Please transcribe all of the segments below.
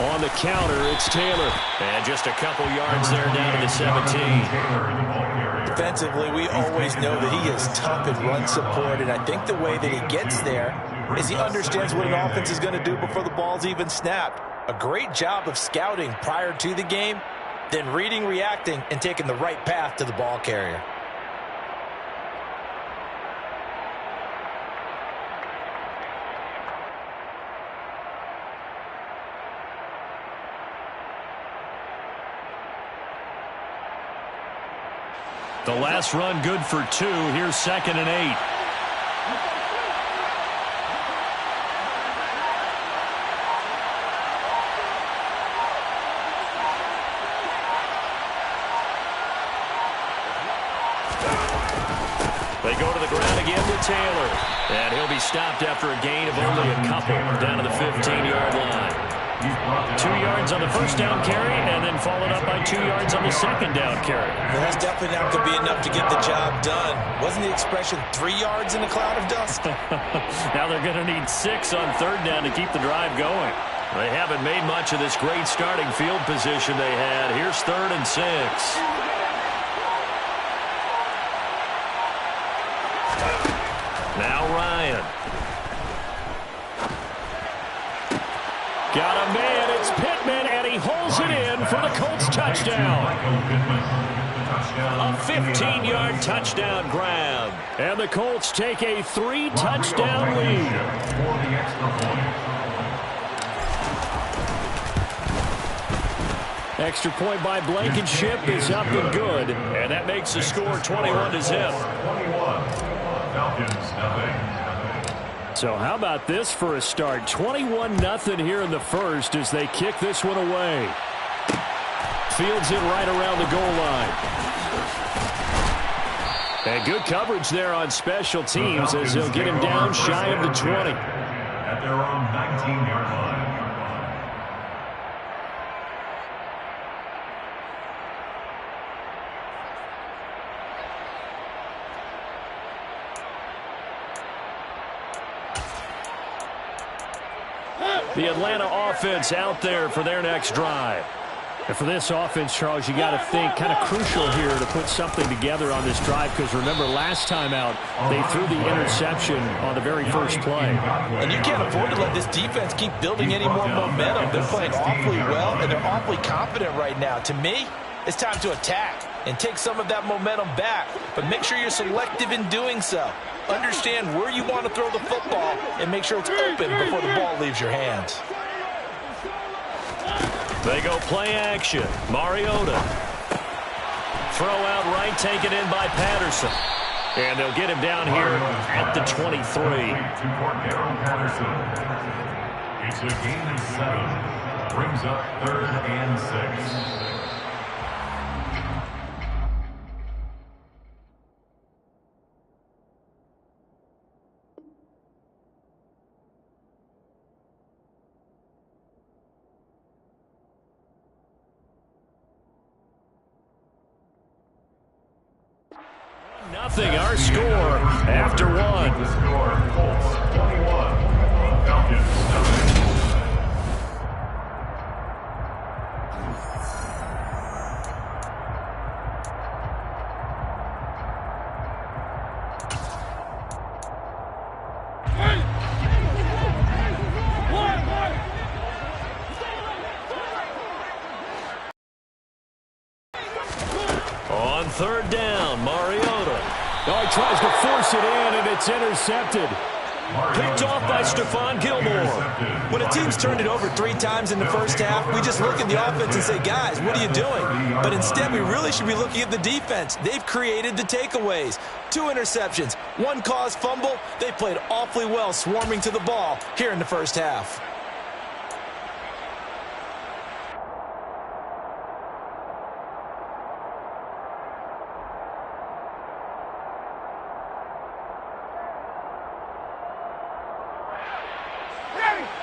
On the counter, it's Taylor. And just a couple yards there down to the 17. Defensively, we always know that he is tough in run support, and I think the way that he gets there is he understands what an offense is going to do before the ball's even snapped. A great job of scouting prior to the game, then reading, reacting, and taking the right path to the ball carrier. The last run good for 2. Here's 2nd and 8. They go to the ground again with Taylor. And he'll be stopped after a gain of only a couple down to the 15-yard line. 2 yards on the first down carry, and then followed up by 2 yards on the second down carry. Well, that's definitely not going to be enough to get the job done. Wasn't the expression 3 yards in a cloud of dust? Now they're going to need 6 on 3rd down to keep the drive going. They haven't made much of this great starting field position they had. Here's 3rd and 6. Now Ryan. Got a man, it's Pittman, and he holds it in for the Colts touchdown. A 15-yard touchdown grab. And the Colts take a 3-touchdown lead. Extra point by Blankenship is up and good. And that makes the score 21-0. So how about this for a start? 21-0 here in the first as they kick this one away. Fields it right around the goal line. And good coverage there on special teams as they'll get him down shy of the 20. At their own 19-yard line. The Atlanta offense out there for their next drive. And for this offense, Charles, you got to think kind of crucial here to put something together on this drive because remember last time out they threw the interception on the very first play. And you can't afford to let this defense keep building any more momentum. They're playing awfully well and they're awfully confident right now. To me, it's time to attack and take some of that momentum back, but make sure you're selective in doing so. Understand where you want to throw the football and make sure it's open before the ball leaves your hands. They go play action. Mariota. Throw out right, taken in by Patterson. And they'll get him down here at the 23. It's a gain of 7. Brings up 3rd and 6. Nothing, our score after 1. The score, Colts 21, Falcons 7. On 3rd down, Mariota. Oh, he tries to force it in, and it's intercepted. Picked off by Stephon Gilmore. When a team's turned it over 3 times in the first half, we just look at the offense and say, guys, what are you doing? But instead, we really should be looking at the defense. They've created the takeaways. 2 interceptions, 1 caused fumble. They played awfully well swarming to the ball here in the first half.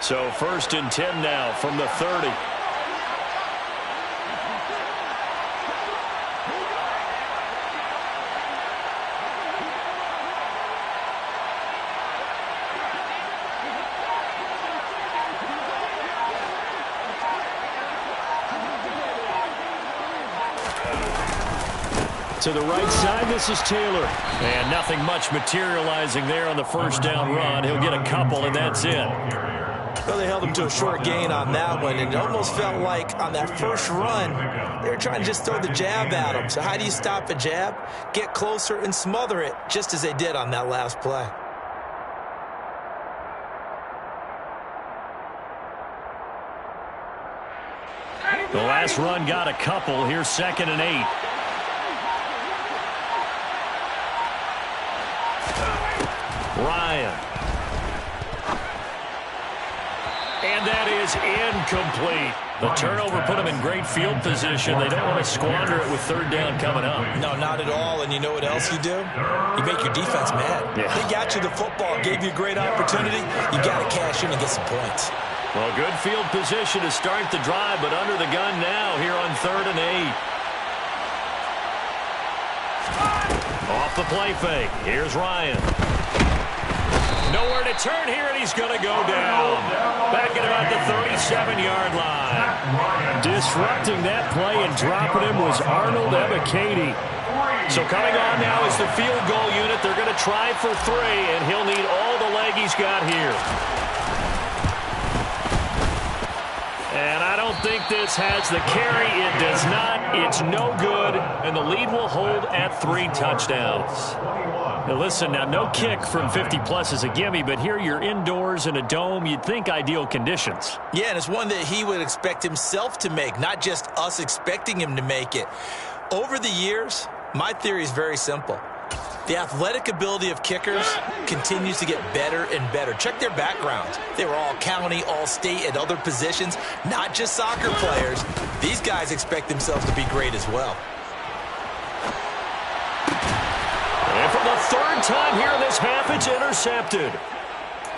So 1st and 10 now from the 30. To the right side, this is Taylor. And nothing much materializing there on the first down run. He'll get a couple, and that's it. Well, they held him to a short gain on that one, and it almost felt like on that first run, they were trying to just throw the jab at him. So how do you stop a jab? Get closer and smother it, just as they did on that last play. The last run got a couple. Here's 2nd and 8. Ryan. And that is incomplete. The turnover put them in great field position. They don't want to squander it with 3rd down coming up. No, not at all. And you know what else you do? You make your defense mad. Yeah. They got you the football, gave you a great opportunity. You got to cash in and get some points. Well, good field position to start the drive, but under the gun now here on 3rd and 8. Off the play fake. Here's Ryan. Nowhere to turn here, and he's going to go down. Back at about the 37-yard line. Disrupting that play and dropping him was Arnold Ebiketie. So coming on now is the field goal unit. They're going to try for 3, and he'll need all the leg he's got here. And I don't think this has the carry. It does not. It's no good, and the lead will hold at 3 touchdowns. Now listen, now no kick from 50-plus is a gimme, but here you're indoors in a dome. You'd think ideal conditions. Yeah, and it's one that he would expect himself to make, not just us expecting him to make it. Over the years, my theory is very simple. The athletic ability of kickers continues to get better and better. Check their backgrounds. They were all county, all state, at other positions, not just soccer players. These guys expect themselves to be great as well. And for the 3rd time here in this half, it's intercepted.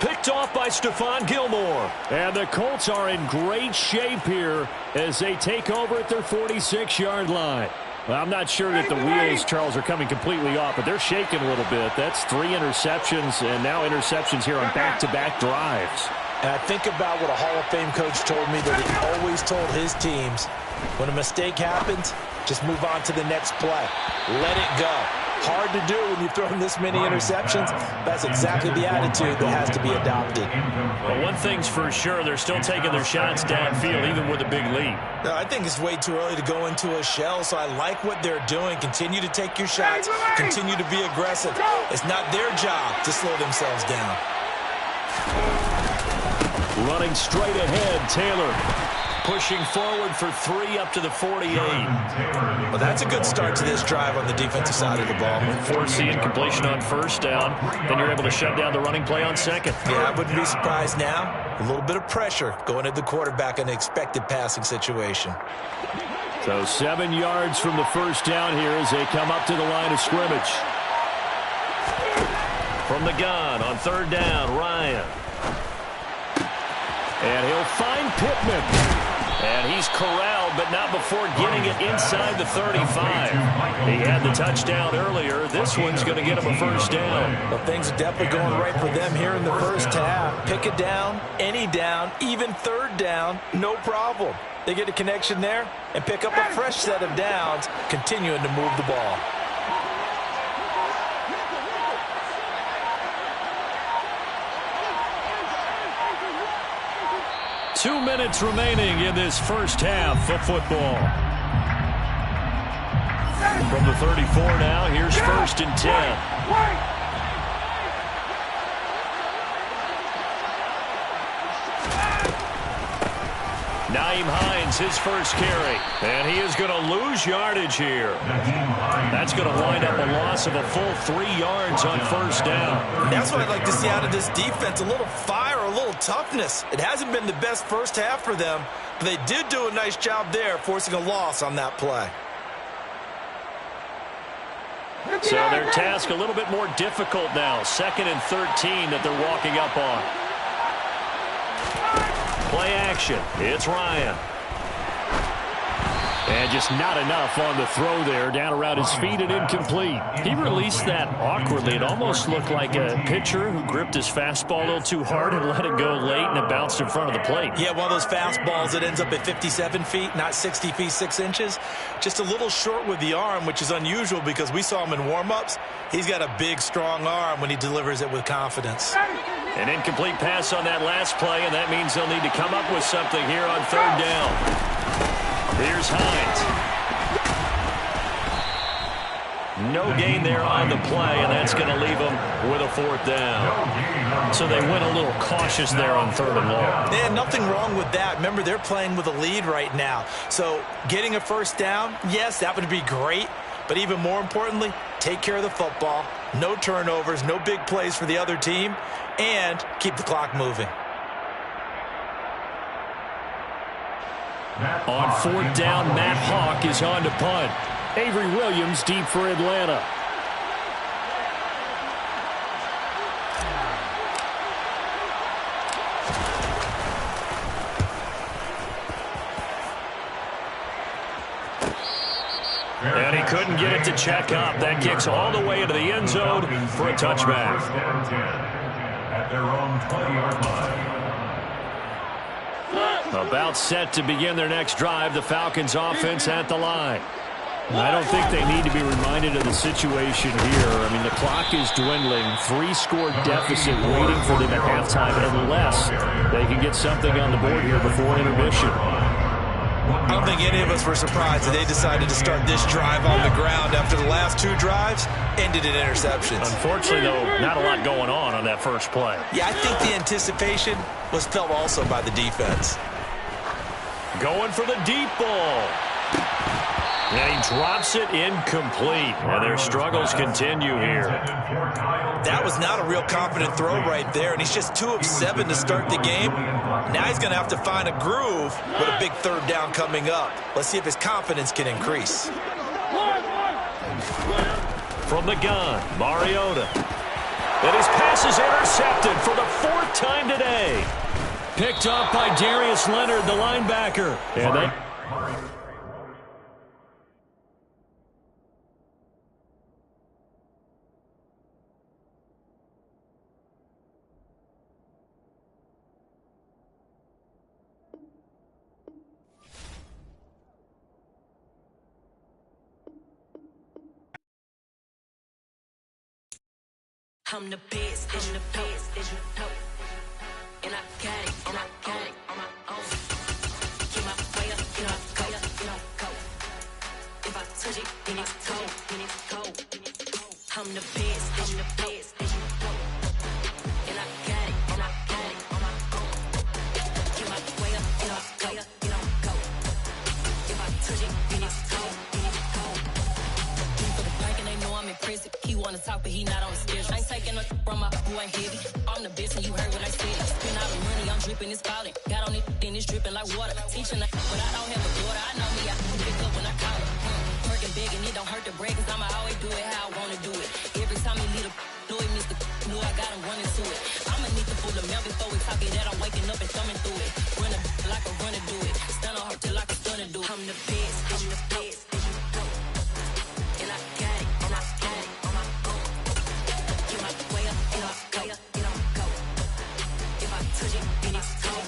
Picked off by Stephon Gilmore. And the Colts are in great shape here as they take over at their 46-yard line. Well, I'm not sure that the wheels, Charles, are coming completely off, but they're shaking a little bit. That's 3 interceptions, and now interceptions here on back-to-back drives. And I think about what a Hall of Fame coach told me that he always told his teams, when a mistake happens, just move on to the next play. Let it go. Hard to do when you've thrown this many interceptions. That's exactly the attitude that has to be adopted. But one thing's for sure, they're still taking their shots downfield, even with a big lead. No, I think it's way too early to go into a shell, so I like what they're doing. Continue to take your shots. Continue to be aggressive. It's not their job to slow themselves down. Running straight ahead, Taylor. Pushing forward for 3 up to the 48. Well, that's a good start to this drive on the defensive side of the ball. Force the incompletion on 1st down. Then you're able to shut down the running play on 2nd. Yeah, I wouldn't be surprised now. A little bit of pressure going at the quarterback in an expected passing situation. So 7 yards from the 1st down here as they come up to the line of scrimmage. From the gun on 3rd down, Ryan. And he'll find Pittman. And he's corralled, but not before getting it inside the 35. He had the touchdown earlier. This one's going to get him a 1st down. Well, things are definitely going right for them here in the 1st half. Pick it down, any down, even 3rd down, no problem. They get a connection there and pick up a fresh set of downs, continuing to move the ball. Two minutes remaining in this 1st half of football. From the 34 now, here's 1st and 10. Nyheim Hines, his first carry. And he is going to lose yardage here. That's going to wind up a loss of a full 3 yards on 1st down. That's what I'd like to see out of this defense, a little fire, a little toughness. It hasn't been the best 1st half for them, but they did do a nice job there, forcing a loss on that play. So their task a little bit more difficult now. 2nd and 13 that they're walking up on. Play action. It's Ryan. And just not enough on the throw there. Down around his feet and incomplete. He released that awkwardly. It almost looked like a pitcher who gripped his fastball a little too hard and let it go late, and it bounced in front of the plate. Yeah, one of those fastballs that ends up at 57 feet, not 60 feet, 6 inches. Just a little short with the arm, which is unusual because we saw him in warm-ups. He's got a big, strong arm when he delivers it with confidence. An incomplete pass on that last play, and that means they'll need to come up with something here on third down. Here's Hines. No gain there on the play, and that's going to leave them with a fourth down. So they went a little cautious there on third and long. Yeah, nothing wrong with that. Remember, they're playing with a lead right now. So getting a first down, yes, that would be great. But even more importantly, take care of the football. No turnovers, no big plays for the other team, and keep the clock moving. On fourth down, Matt Hawk is on to punt. Avery Williams deep for Atlanta. And he couldn't get it to check up. That kicks all the way into the end zone for a touchback. At their own 20-yard line. About set to begin their next drive, the Falcons offense at the line. I don't think they need to be reminded of the situation here. I mean, the clock is dwindling. 3-score deficit waiting for them at halftime unless they can get something on the board here before intermission. I don't think any of us were surprised that they decided to start this drive on the ground after the last 2 drives ended in interceptions. Unfortunately, though, not a lot going on that first play. Yeah, I think the anticipation was felt also by the defense. Going for the deep ball. And he drops it incomplete. And their struggles continue here. That was not a real confident throw right there, and he's just 2 of 7 to start the game. Now he's going to have to find a groove with a big third down coming up. Let's see if his confidence can increase. From the gun, Mariota. And his pass is intercepted for the 4th time today. Picked up by Darius Leonard, the linebacker. And they... I'm the best, I'm the best, and I got it, and I got it on my own. Get my way up, get up, go, get up, go. If I touch it, then it's cold, then it's cold. I'm the best, I'm the best, and I got it, and I got it on my own. Get my way up, get up, go, get up, go. If I touch it, then it's cold, then it's cold. For the blank and they know I'm impressive. He wanna talk, but he not on the schedule. I ain't taking no from my boy ain't heavy. I'm the best and you heard what I said. Spend all the money, I'm dripping, it's falling. Got on it, then it's dripping like water. Teaching but I don't have a daughter. I know me, I can pick up when I call her. Working big and it don't hurt to break, cause I'ma always do it how I wanna do it. Every time he lead a do it, Mr. Knew I got him running to it. I'ma need to pull the mail before we talk it that I'm waking up and thumbing through it. Run a like a runner do it. Stun on her till I can stun and do it. I'm the best, I'm the best. And I got it, and I got it on my own. Get my way up, get up, go, get up, go. If I touch it, then it's cold.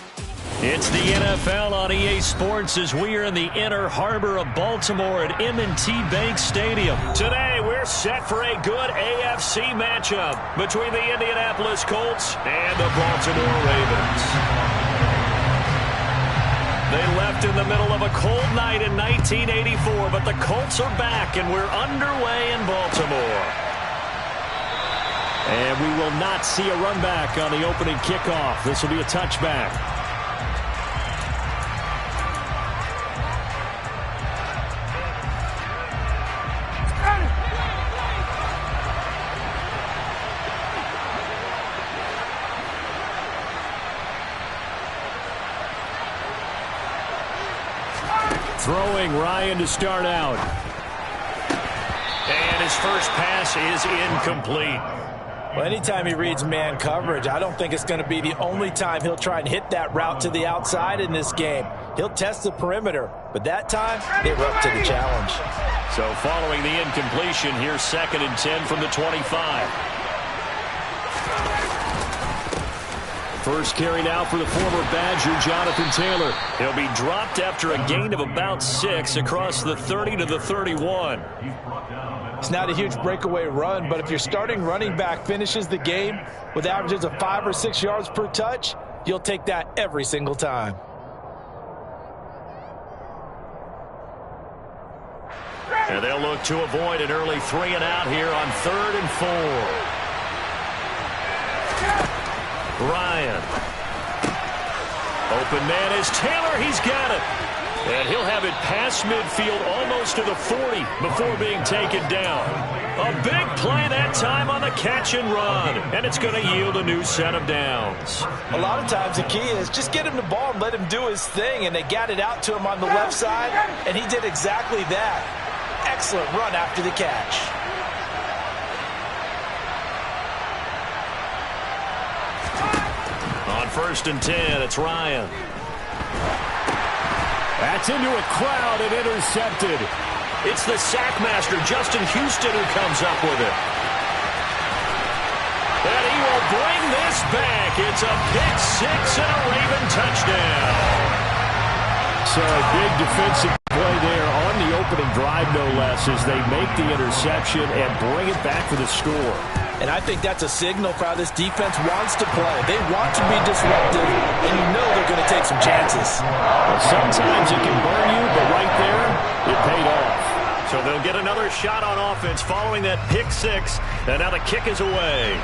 It's the NFL on EA Sports as we are in the inner harbor of Baltimore at M&T Bank Stadium. Today, we're set for a good AFC matchup between the Indianapolis Colts and the Baltimore Ravens. They left in the middle of a cold night in 1984, but the Colts are back, and we're underway in Baltimore. And we will not see a run back on the opening kickoff. This will be a touchback. Throwing Ryan to start out. And his first pass is incomplete. Well, anytime he reads man coverage, I don't think it's going to be the only time he'll try and hit that route to the outside in this game. he'll test the perimeter. But that time, they were up to the challenge. So following the incompletion, here's 2nd and 10 from the 25. First carry now for the former Badger, Jonathan Taylor. He'll be dropped after a gain of about 6 across the 30 to the 31. It's not a huge breakaway run, but if your starting running back finishes the game with averages of 5 or 6 yards per touch, you'll take that every single time. And they'll look to avoid an early 3 and out here on 3rd and 4. Ryan. Open man is Taylor. He's got it. And he'll have it past midfield almost to the 40 before being taken down. A big play that time on the catch and run. And it's going to yield a new set of downs. A lot of times the key is just get him the ball and let him do his thing. And they got it out to him on the left side. And he did exactly that. Excellent run after the catch. On 1st and 10, it's Ryan. That's into a crowd and intercepted. It's the sackmaster, Justin Houston, who comes up with it. And he will bring this back. It's a pick 6 and a Raven touchdown. So a big defensive play there on the opening drive, no less, as they make the interception and bring it back for the score. And I think that's a signal for how this defense wants to play. They want to be disruptive, and you know they're going to take some chances. Well, sometimes it can burn you, but right there, it paid off. So they'll get another shot on offense following that pick 6, and now the kick is away.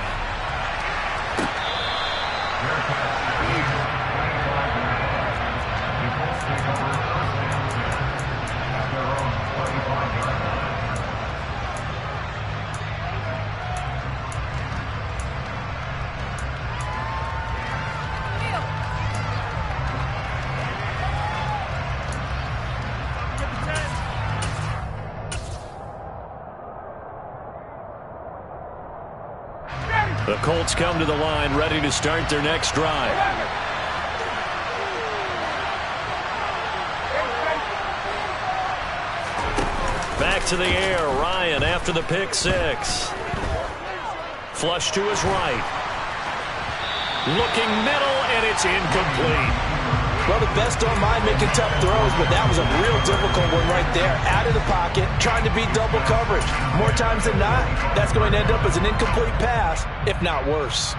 The Colts come to the line, ready to start their next drive. Back to the air, Ryan after the pick 6. Flush to his right. Looking middle, and it's incomplete. Well, the best don't mind making tough throws, but that was a real difficult one right there. Out of the pocket, trying to beat double coverage. More times than not, that's going to end up as an incomplete pass, if not worse.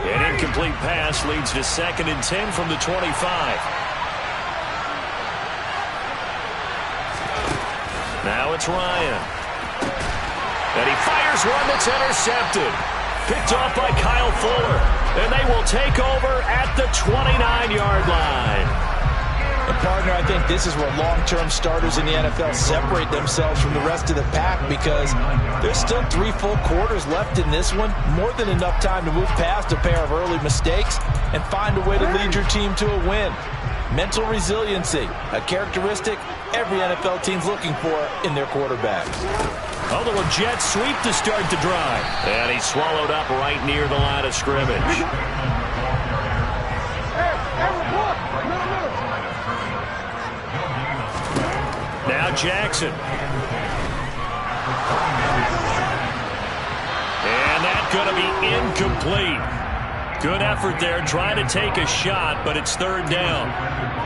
An incomplete pass leads to 2nd and 10 from the 25. Now it's Ryan. And he fires one that's intercepted. Picked off by Kyle Fuller. And they will take over at the 29-yard line. And partner, I think this is where long-term starters in the NFL separate themselves from the rest of the pack, because there's still 3 full quarters left in this one. More than enough time to move past a pair of early mistakes and find a way to lead your team to a win. Mental resiliency, a characteristic every NFL team's looking for in their quarterbacks. A little jet sweep to start the drive. And he's swallowed up right near the line of scrimmage. Now Jackson. And that's going to be incomplete. Good effort there, trying to take a shot, but it's 3rd down.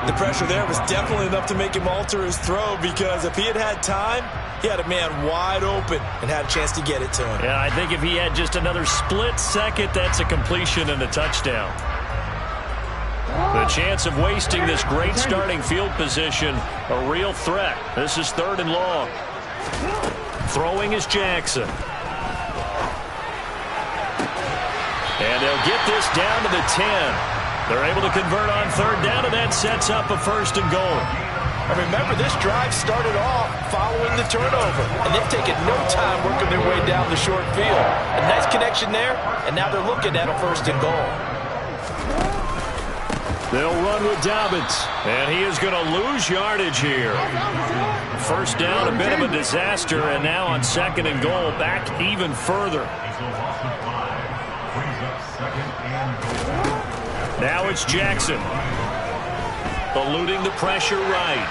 The pressure there was definitely enough to him alter his throw, because if he had time, he had a man wide open and had a chance to get it to him. Yeah, I think if he had just another split second, that's a completion and a touchdown. The chance of wasting this great starting field position, a real threat. This is 3rd and long. Throwing is Jackson. And they'll get this down to the 10. They're able to convert on 3rd down, and that sets up a 1st and goal. And remember, this drive started off following the turnover, and they've taken no time working their way down the short field. A nice connection there, and now they're looking at a 1st and goal. They'll run with Dobbins, and he is going to lose yardage here. First down, a bit of a disaster, and now on 2nd and goal, back even further. Now it's Jackson. Eluding the pressure right.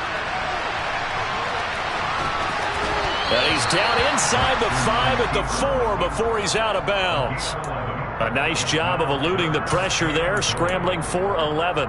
And he's down inside the 5 at the 4 before he's out of bounds. A nice job of eluding the pressure there, scrambling for 11.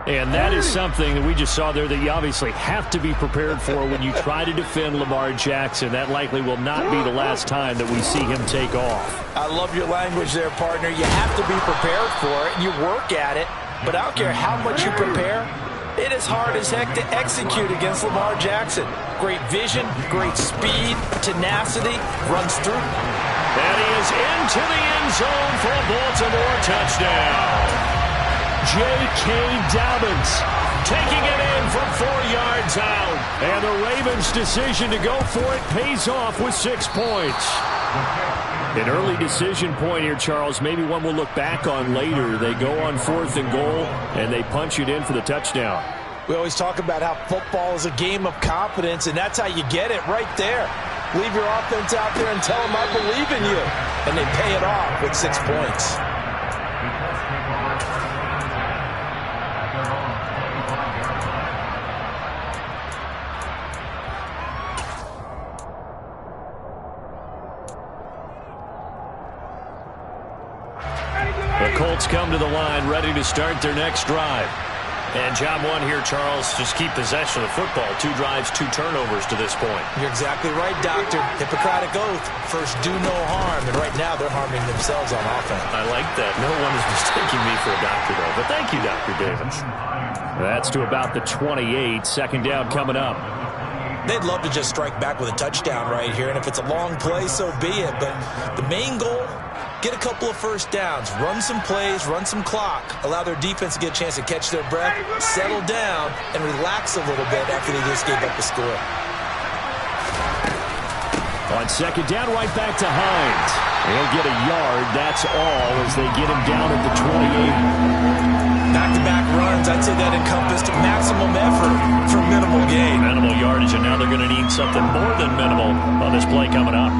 And that is something that we just saw there that you obviously have to be prepared for when you try to defend Lamar Jackson. That likely will not be the last time that we see him take off. I love your language there, partner. You have to be prepared for it, and you work at it. But I don't care how much you prepare, it is hard as heck to execute against Lamar Jackson. Great vision, great speed, tenacity, runs through. And he is into the end zone for a Baltimore touchdown. J.K. Dobbins taking it in from 4 yards out. And the Ravens' decision to go for it pays off with 6 points. An early decision point here, Charles. Maybe one we'll look back on later. They go on 4th and goal, and they punch it in for the touchdown. We always talk about how football is a game of confidence, and that's how you get it right there. Leave your offense out there and tell them I believe in you. And they pay it off with 6 points. The Colts come to the line, ready to start their next drive. And job one here, Charles, just keep possession of the football. 2 drives, 2 turnovers to this point. You're exactly right, Doctor. Hippocratic oath. First, do no harm. And right now, they're harming themselves on offense. I like that. No one is mistaking me for a doctor, though. But thank you, Dr. Davis. That's to about the 28. 2nd down coming up. They'd love to just strike back with a touchdown right here. And if it's a long play, so be it. But the main goal, get a couple of first downs, run some plays, run some clock, allow their defense to get a chance to catch their breath, settle down, and relax a little bit after they just gave up the score. On 2nd down, right back to Hines. He'll get a yard, that's all, as they get him down at the 28. Back-to-back runs, I'd say that encompassed maximum effort for minimal gain. Minimal yardage, and now they're going to need something more than minimal on this play coming up.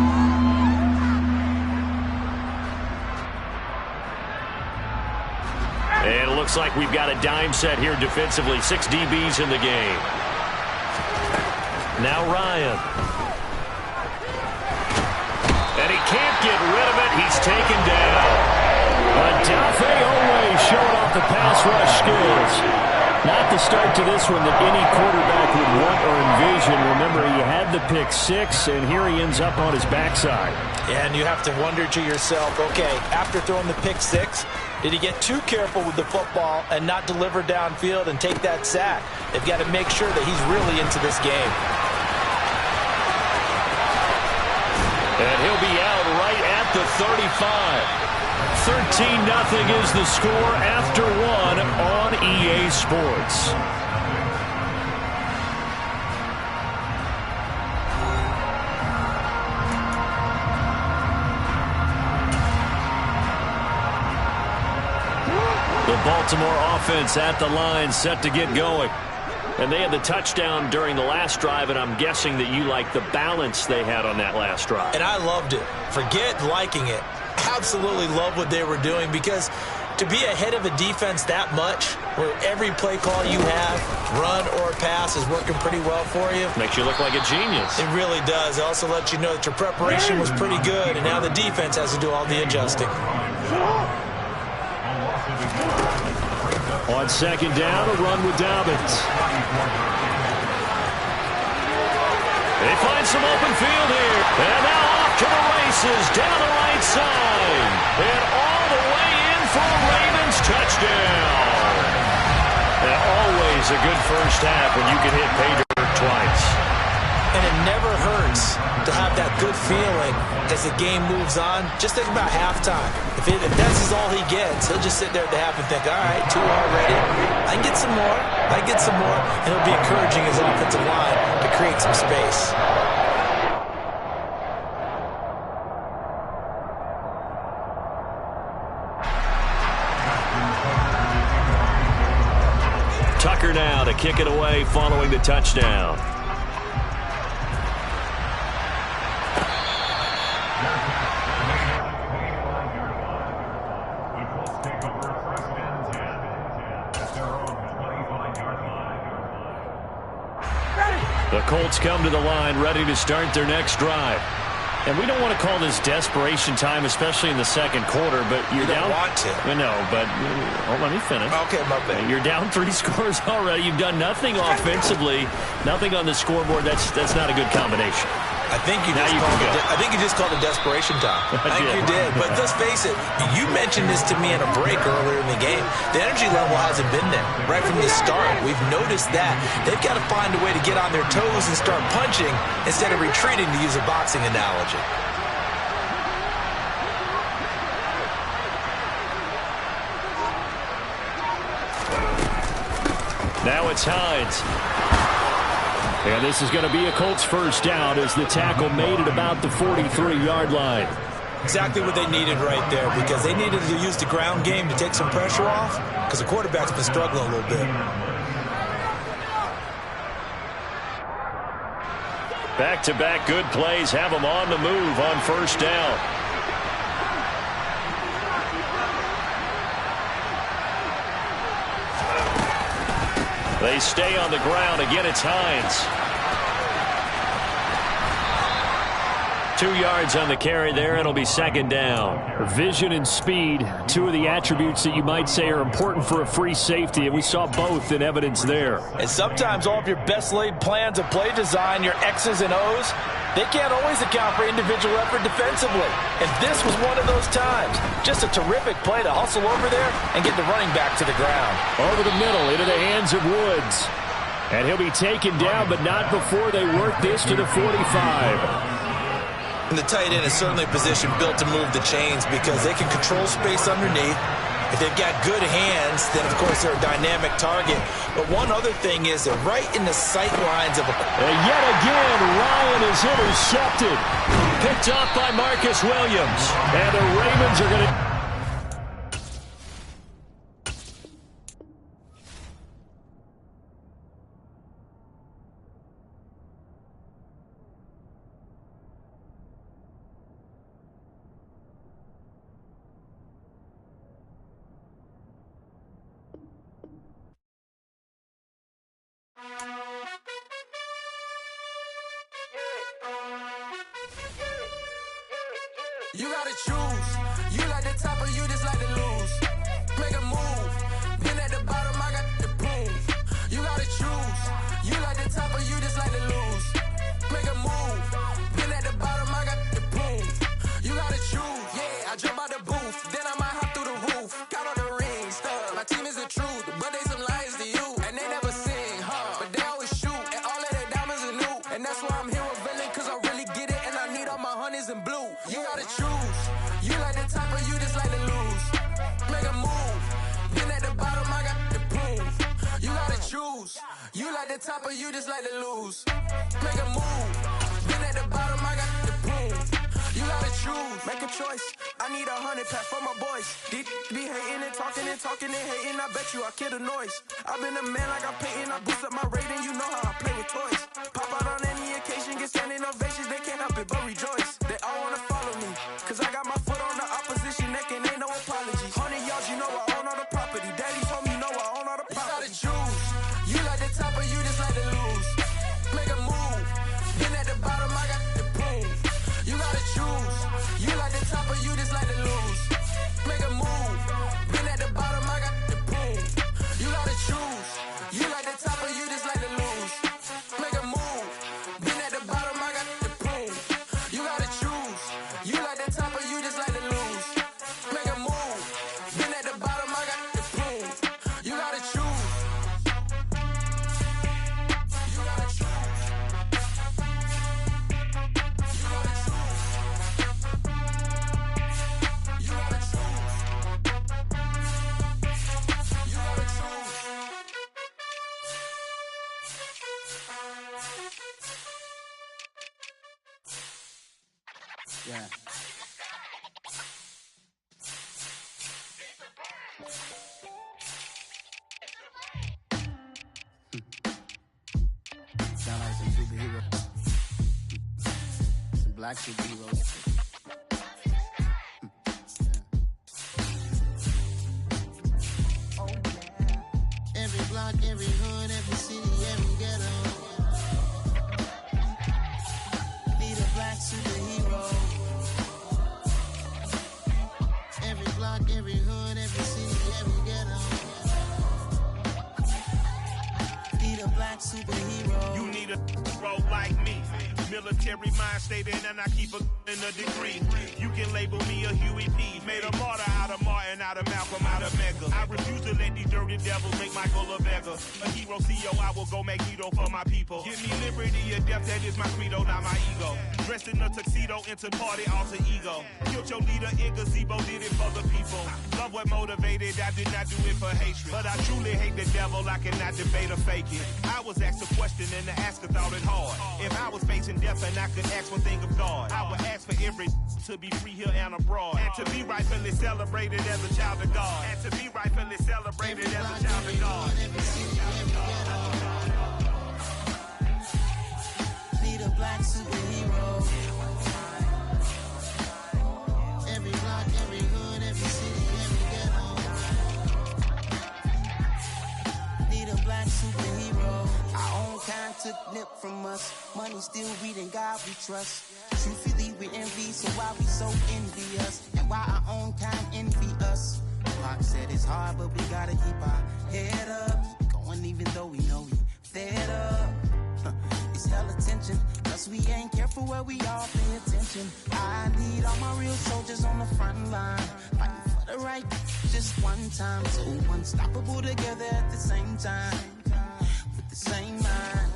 And it looks like we've got a dime set here defensively. 6 DBs in the game. Now Ryan. And he can't get rid of it. He's taken down. Adafe Owe showing off the pass rush skills. Not the start to this one that any quarterback would want or envision. Remember, he had the pick 6, and here he ends up on his backside. And you have to wonder to yourself, okay, after throwing the pick 6, did he get too careful with the football and not deliver downfield and take that sack? They've got to make sure that he's really into this game. And he'll be out right at the 35. 13-0 is the score after 1 on EA Sports. The Baltimore offense at the line, set to get going. And they had the touchdown during the last drive, and I'm guessing that you like the balance they had on that last drive. And I loved it. Forget liking it. Absolutely love what they were doing, because to be ahead of a defense that much, where every play call you have, run or pass, is working pretty well for you. Makes you look like a genius. It really does. It also lets you know that your preparation was pretty good, and now the defense has to do all the adjusting. On 2nd down, a run with Dobbins. They find some open field here. And now off to the races down the right side. And all the way in for a Ravens touchdown. And always a good first half when you can hit pay dirt twice. And it never hurts to have that good feeling as the game moves on. Just think about halftime. If that's all he gets, he'll just sit there at the half and think, all right, 2 already. I can get some more. I can get some more. And he'll be encouraging his offensive line to create some space. kick it away following the touchdown. The Colts come to the line ready to start their next drive. And we don't want to call this desperation time, especially in the second quarter, but you're down. You don't want to. No, but let me finish. Okay, my bad. You're down 3 scores already. You've done nothing offensively, nothing on the scoreboard. That's not a good combination. I think you just called it desperation time. I think you did. But let's face it, you mentioned this to me in a break earlier in the game. The energy level hasn't been there right from the start. We've noticed that. They've got to find a way to get on their toes and start punching instead of retreating, to use a boxing analogy. Now it's Hines. And this is going to be a Colts first down as the tackle made it about the 43-yard line. Exactly what they needed right there, because they needed to use the ground game to take some pressure off, because the quarterback's been struggling a little bit. Back-to-back good plays have them on the move on first down. They stay on the ground. Again, it's Hines. 2 yards on the carry there. It'll be second down. Vision and speed, 2 of the attributes that you might say are important for a free safety, and we saw both in evidence there. And sometimes all of your best laid plans of play design, your X's and O's, they can't always account for individual effort defensively. And this was one of those times. Just a terrific play to hustle over there and get the running back to the ground. Over the middle, into the hands of Woods. And he'll be taken down, but not before they work this to the 45. And the tight end is certainly a position built to move the chains because they can control space underneath. If they've got good hands, then, of course, they're a dynamic target. But one other thing is they're right in the sight lines of a... And yet again, Ryan is intercepted. Picked off by Marcus Williams. And the Ravens are going to... You gotta choose. You like the top or you just like to lose. Make a move. Been at the bottom, I got the prove. You gotta choose. You like the top or you just like to lose. Make a move. Been at the bottom, I got the prove. You gotta choose. Yeah, I jump out the booth. Then I might hop through the roof. Count on the rings, stuff. My team is the truth, but they some liars to you. And they never sing, but they always shoot. And all of their diamonds are new. And that's why I'm here with Villain, cause I really get it. And I need all my honeys in blue. You gotta choose. You like the top or you just like to lose. Make a move. Been at the bottom, I got the proof. You gotta choose. You like the top or you just like to lose. Make a move. Been at the bottom, I got the proof. You gotta choose. Make a choice. I need 100 pack for my boys. These be hating and talking and hating. I bet you I kill the noise. I've been a man like I'm painting. I boost up my rating. You know how I play with toys. Pop out on any occasion, get standing ovations. They can't help it but rejoice. They all wanna follow me, cause I got my foot on the opposition neck and ain't no apologies. 100 yards, you know I own all the property. Daddy's home, you know I own all the property. You gotta choose. You like the top or you just like to lose. Make a move. Been at the bottom, I got the proof. You gotta choose. You like the top or you just like to lose. Make a move. Been at the bottom, I got the proof. You gotta choose. You like the top or you just like to lose. Make a move. Been at the bottom, I got the proof. You gotta choose. You like the top or you just like to lose. Make a move. Been at the bottom, I got the proof. You gotta choose. You gotta choose. You gotta choose. You gotta choose. You gotta choose. Yeah. sound like some superheroes. Some black superheroes. Every block, every hood, every city, every ghetto. Need a black superhero. Every block, every hood, every city, every ghetto. Need a black superhero. You need a role like me. Military mind stated, and I keep a in a degree. You can label me a Huey P. Made a martyr out of Martin, out of Malcolm, out of Mega. I refuse to let these dirty devils make Michael a beggar. A hero CEO, I will go Magneto for my people. Give me liberty or death, that is my credo, not my ego. Dressed in a tuxedo, into party, alter ego. Killed your leader in gazebo, did it for the people. Love what motivated, I did not do it for hatred. But I truly hate the devil, I cannot debate or fake it. I was asked a question and the asker thought it hard. If I was facing death and I could ask one thing of God, I would ask for every to be free here and abroad, and to be rightfully celebrated as a child of God, and to be rightfully celebrated as a child of God. Need a black superhero. Every block, every hood, every city, every ghetto. Need a black superhero. Our own kind took nip from us. Money still reading God we trust. Truthfully we envy, so why we so envious? And why our own kind envy us? Pac said it's hard, but we gotta keep our head up. Going even though we know we fed up. It's hella tension, plus we ain't careful where we all pay attention. I need all my real soldiers on the front line, fighting for the right just one time. So unstoppable together at the same time, with the same mind.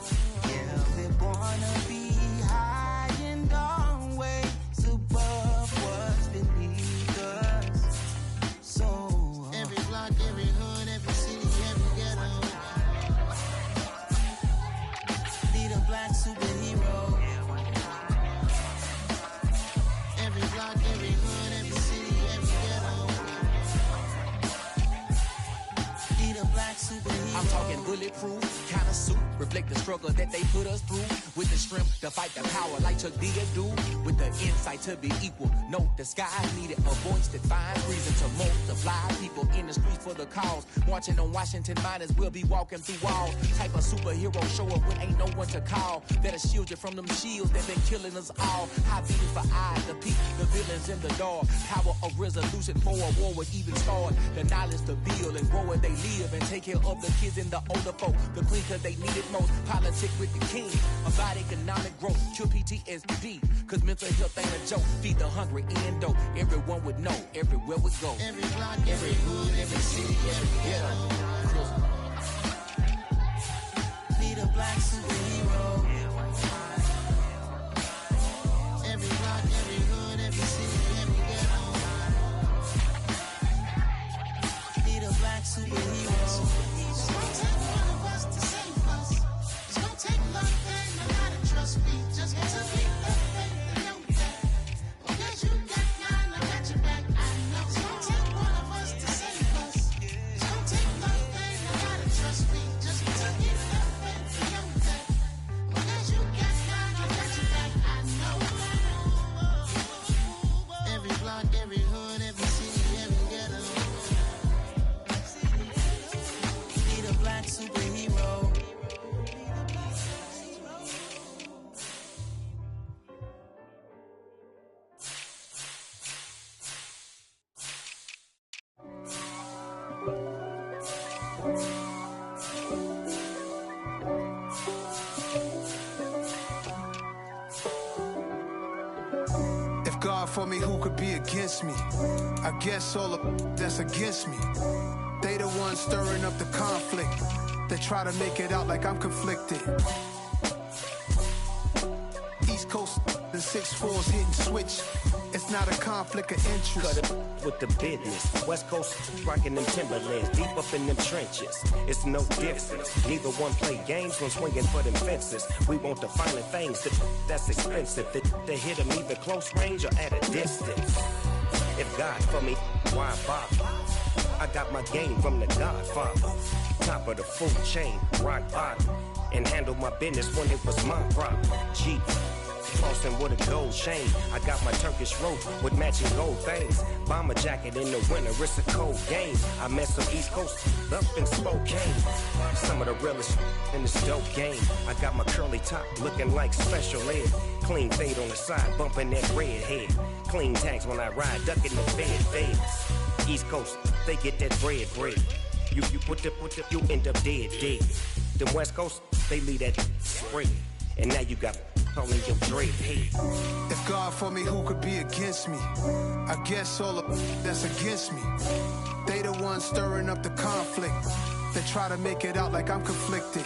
Yeah, we're born to be high and always above what's beneath us. So every block, every hood, every city, every ghetto. Need a black superhero. Every block, every hood, every city, every ghetto. Need a black superhero. I'm talking bulletproof kind of suit, reflect the struggle that they put us through. With the strength to fight the power like Chuck D do. With the insight to be equal. No disguise needed. A voice that finds reason to multiply. People in the streets for the cause. Marching on Washington miners, we'll be walking through walls. Type of superhero show up when ain't no one to call. Better shield you from them shields that been killing us all. High beam for eyes, the peak, the villains in the dark. Power of resolution for a war would even start. The knowledge to build and grow where they live and take care of the kids and the older folk. The clean cause they need it most. Politic with the king. About economic growth. Cure PTSD. Cause mental health ain't a joke. Feed the hungry and dope. Everyone would know. Everywhere we go. Every block, every hood, every city, every ghetto. Need a black superhero. Every block, every hood, every city, every ghetto. Need a black superhero. It's gonna take one of us to save us. It's gonna take love and a lot of trust. We just got to be the faith and know that. Because you got mine, I got your back. I know it's gonna take one of us to save us. It's gonna take love and a lot of trust. We just got to be the faith and know that. Because you got mine, I got your back. I know. Every block, every hood, every city, every ghetto. Need a black superhero. If God for me, who could be against me? I guess all of that's against me. They the ones stirring up the conflict. They try to make it out like I'm conflicted. East Coast, the 6'4's hitting switch. It's not a conflict of interest. Cut it with the business. West Coast rocking them Timberlands, deep up in them trenches. It's no difference. Neither one play games when swinging for them fences. We want the finer things that's expensive. They hit them either close range or at a distance. If God for me, why bother? I got my game from the Godfather. Top of the food chain, rock bottom. And handle handle my business when it was my problem. G. Flossing with a gold chain. I got my Turkish rope with matching gold things. Bomber jacket in the winter, it's a cold game. I met some East Coast up in Spokane. Some of the realest in this dope game. I got my curly top looking like special ed. Clean fade on the side, bumping that red head. Clean tags when I ride, ducking the feds. East Coast, they get that bread. You you end up dead. The West Coast, they leave that spread. And now you got calling your dread head. If God for me, who could be against me? I guess all of that's against me. They the ones stirring up the conflict. They try to make it out like I'm conflicted.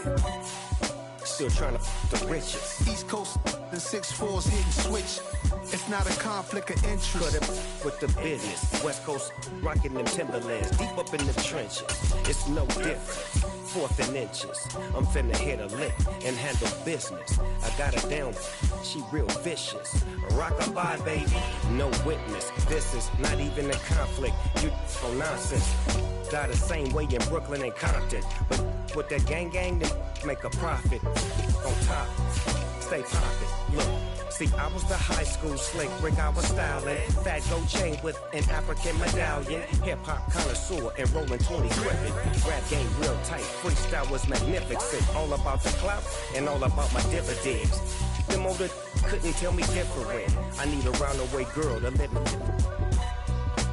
Still trying to the riches. East Coast and 6'4s hitting switch. It's not a conflict of interest. Cut it with the business. West Coast rocking them Timberlands. Deep up in the trenches. It's no difference. Fourth and inches. I'm finna hit a lick and handle business. I got her down. She real vicious. Rock-a-bye, baby. No witness. This is not even a conflict. You on nonsense. Got the same way in Brooklyn and Compton. But with that gang, then make a profit. On top. Stay poppin'. Look. See, I was the high school slick brick I was styling. Fat gold chain with an African medallion. Hip-hop connoisseur and rolling 20 gripping. Rap game real tight, freestyle was magnificent. All about the clout and all about my dividends. Them older couldn't tell me different. I need a round-the-way girl to let me.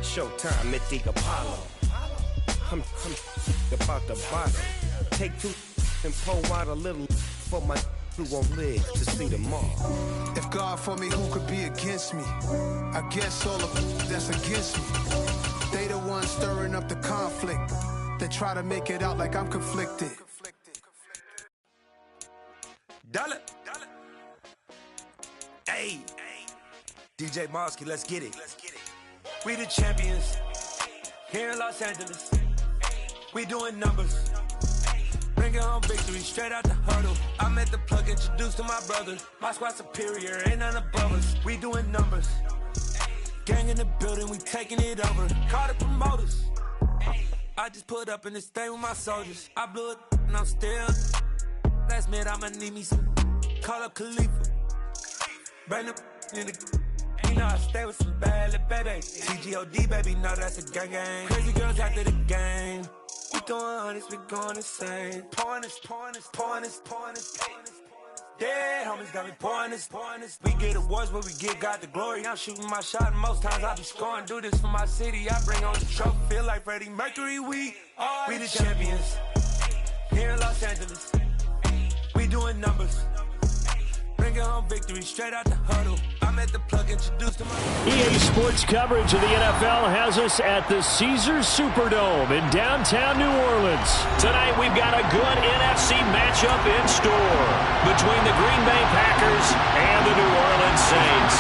Showtime, Mythic Apollo. I'm about the bottom. Take two and pour out a little for my who won't live to see tomorrow. If God for me, who could be against me? I guess all of that's against me. They the ones stirring up the conflict. They try to make it out like I'm conflicted. Dollar. Hey. DJ Mosky, let's get it. We the champions here in Los Angeles. We doing numbers. Bringing home victory straight out the huddle. I'm at the plug, introduced to my brother. My squad superior, ain't none above us. We doing numbers. Gang in the building, we taking it over. Call the promoters. I just put up in this thing with my soldiers. I blew it and I'm still. Last minute, I'ma need me some. Call up Khalifa. Bring them in the. You know I stay with some bad little baby. TGOD, baby, know that's a gang. Crazy girls after the game. We doing honest, we going insane. Pouring this. Dead homies got me pouring this. We get awards where we get God the glory. I'm shooting my shot and most times I be scoring. Do this for my city, I bring on the trophy. Feel like Freddie Mercury, we the champions. Here in Los Angeles, we doing numbers. Bringing home victory straight out the huddle. I'm at the plug, introduced to my EA Sports coverage of the NFL has us at the Caesars Superdome in downtown New Orleans. Tonight we've got a good NFC matchup in store between the Green Bay Packers and the New Orleans Saints.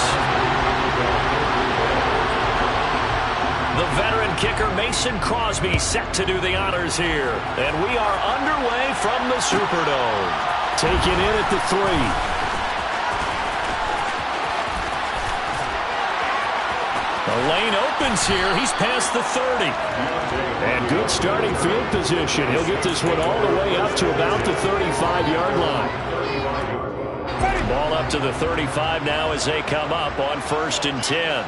The veteran kicker Mason Crosby set to do the honors here. And we are underway from the Superdome. Taking in at the 3. The lane opens here. He's past the 30. And good starting field position. He'll get this one all the way up to about the 35-yard line. Ball up to the 35 now as they come up on 1st and 10.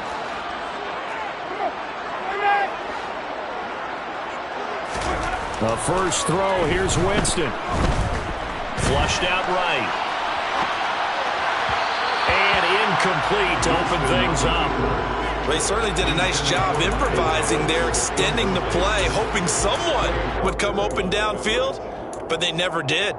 The first throw, here's Winston. Flushed out right. And incomplete to open things up. They certainly did a nice job improvising there, extending the play, hoping someone would come open downfield, but they never did.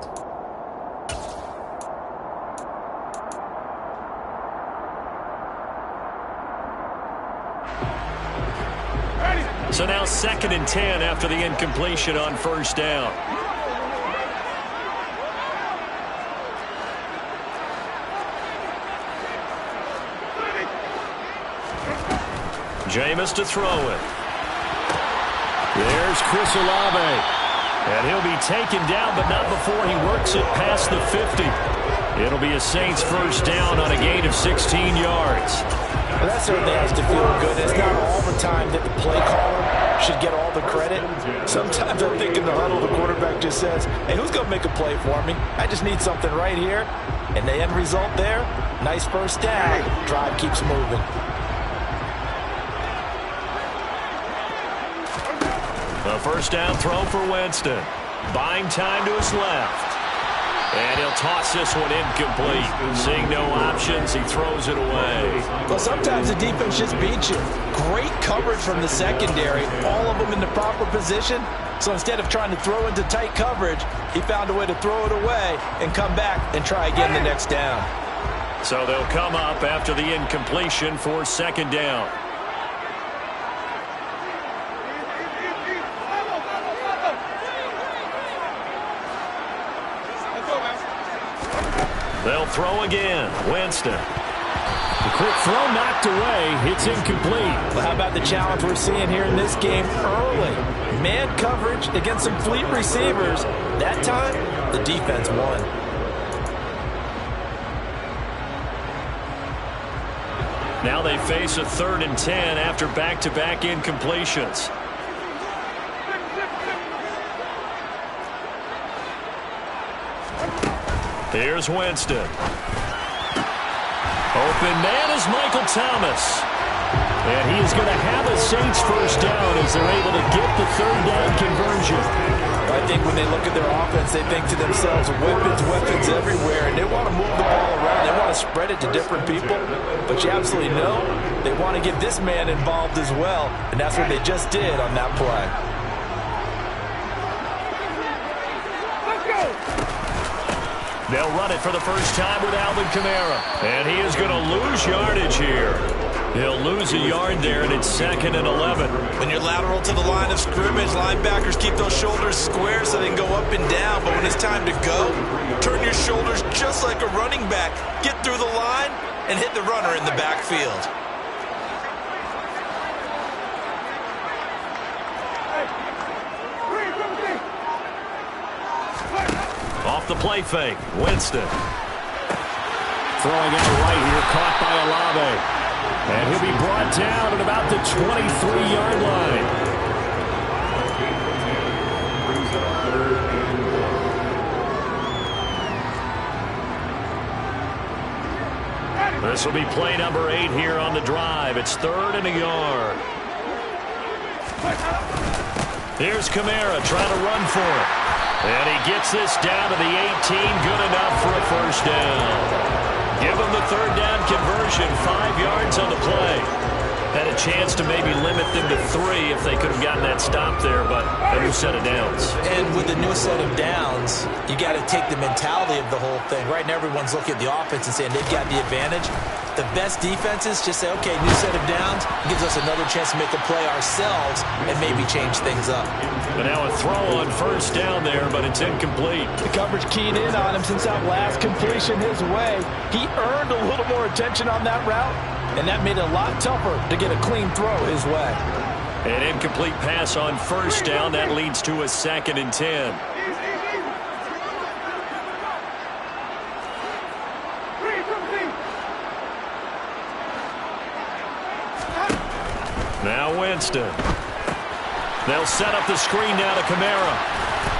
So now 2nd and 10 after the incompletion on 1st down. Jameis to throw it. There's Chris Olave. And he'll be taken down, but not before he works it past the 50. It'll be a Saints first down on a gain of 16 yards. Well, that certainly has to feel good. It's not all the time that the play caller should get all the credit. Sometimes I think in the huddle, the quarterback just says, hey, who's going to make a play for me? I just need something right here. And the end result there, nice first down. Drive keeps moving. The first down throw for Winston. Buying time to his left. And he'll toss this one incomplete. Seeing no options, he throws it away. Well, sometimes the defense just beats you. Great coverage from the secondary. All of them in the proper position. So instead of trying to throw into tight coverage, he found a way to throw it away and come back and try again the next down. So they'll come up after the incompletion for second down. They'll throw again. Winston. The quick throw knocked away. It's incomplete. Well, how about the challenge we're seeing here in this game early? Man coverage against some fleet receivers. That time, the defense won. Now they face a 3rd and 10 after back-to-back incompletions. Here's Winston. Open man is Michael Thomas. And he is going to have a Saints first down as they're able to get the 3rd down conversion. I think when they look at their offense, they think to themselves, weapons everywhere, and they want to move the ball around. They want to spread it to different people. But you absolutely know they want to get this man involved as well, and that's what they just did on that play. They'll run it for the first time with Alvin Kamara. And he is going to lose yardage here. He'll lose a yard there, and it's 2nd and 11. When you're lateral to the line of scrimmage, linebackers keep those shoulders square so they can go up and down. But when it's time to go, turn your shoulders just like a running back. Get through the line and hit the runner in the backfield. Off the play fake, Winston. Throwing out right here, caught by Olave. And he'll be brought down at about the 23-yard line. This will be play number 8 here on the drive. It's 3rd and a yard. Here's Kamara trying to run for it. And he gets this down to the 18, good enough for a first down. Give him the 3rd down conversion, 5 yards on the play. Had a chance to maybe limit them to 3 if they could have gotten that stop there, but a new set of downs. And with the new set of downs, you got to take the mentality of the whole thing. Right now, everyone's looking at the offense and saying they've got the advantage. The best defenses just say, okay, new set of downs gives us another chance to make a play ourselves and maybe change things up. But now a throw on first down there, but it's incomplete. The coverage keyed in on him since that last completion his way. He earned a little more attention on that route, and that made it a lot tougher to get a clean throw his way. An incomplete pass on first down. That leads to a 2nd and 10. Now Winston. They'll set up the screen now to Kamara.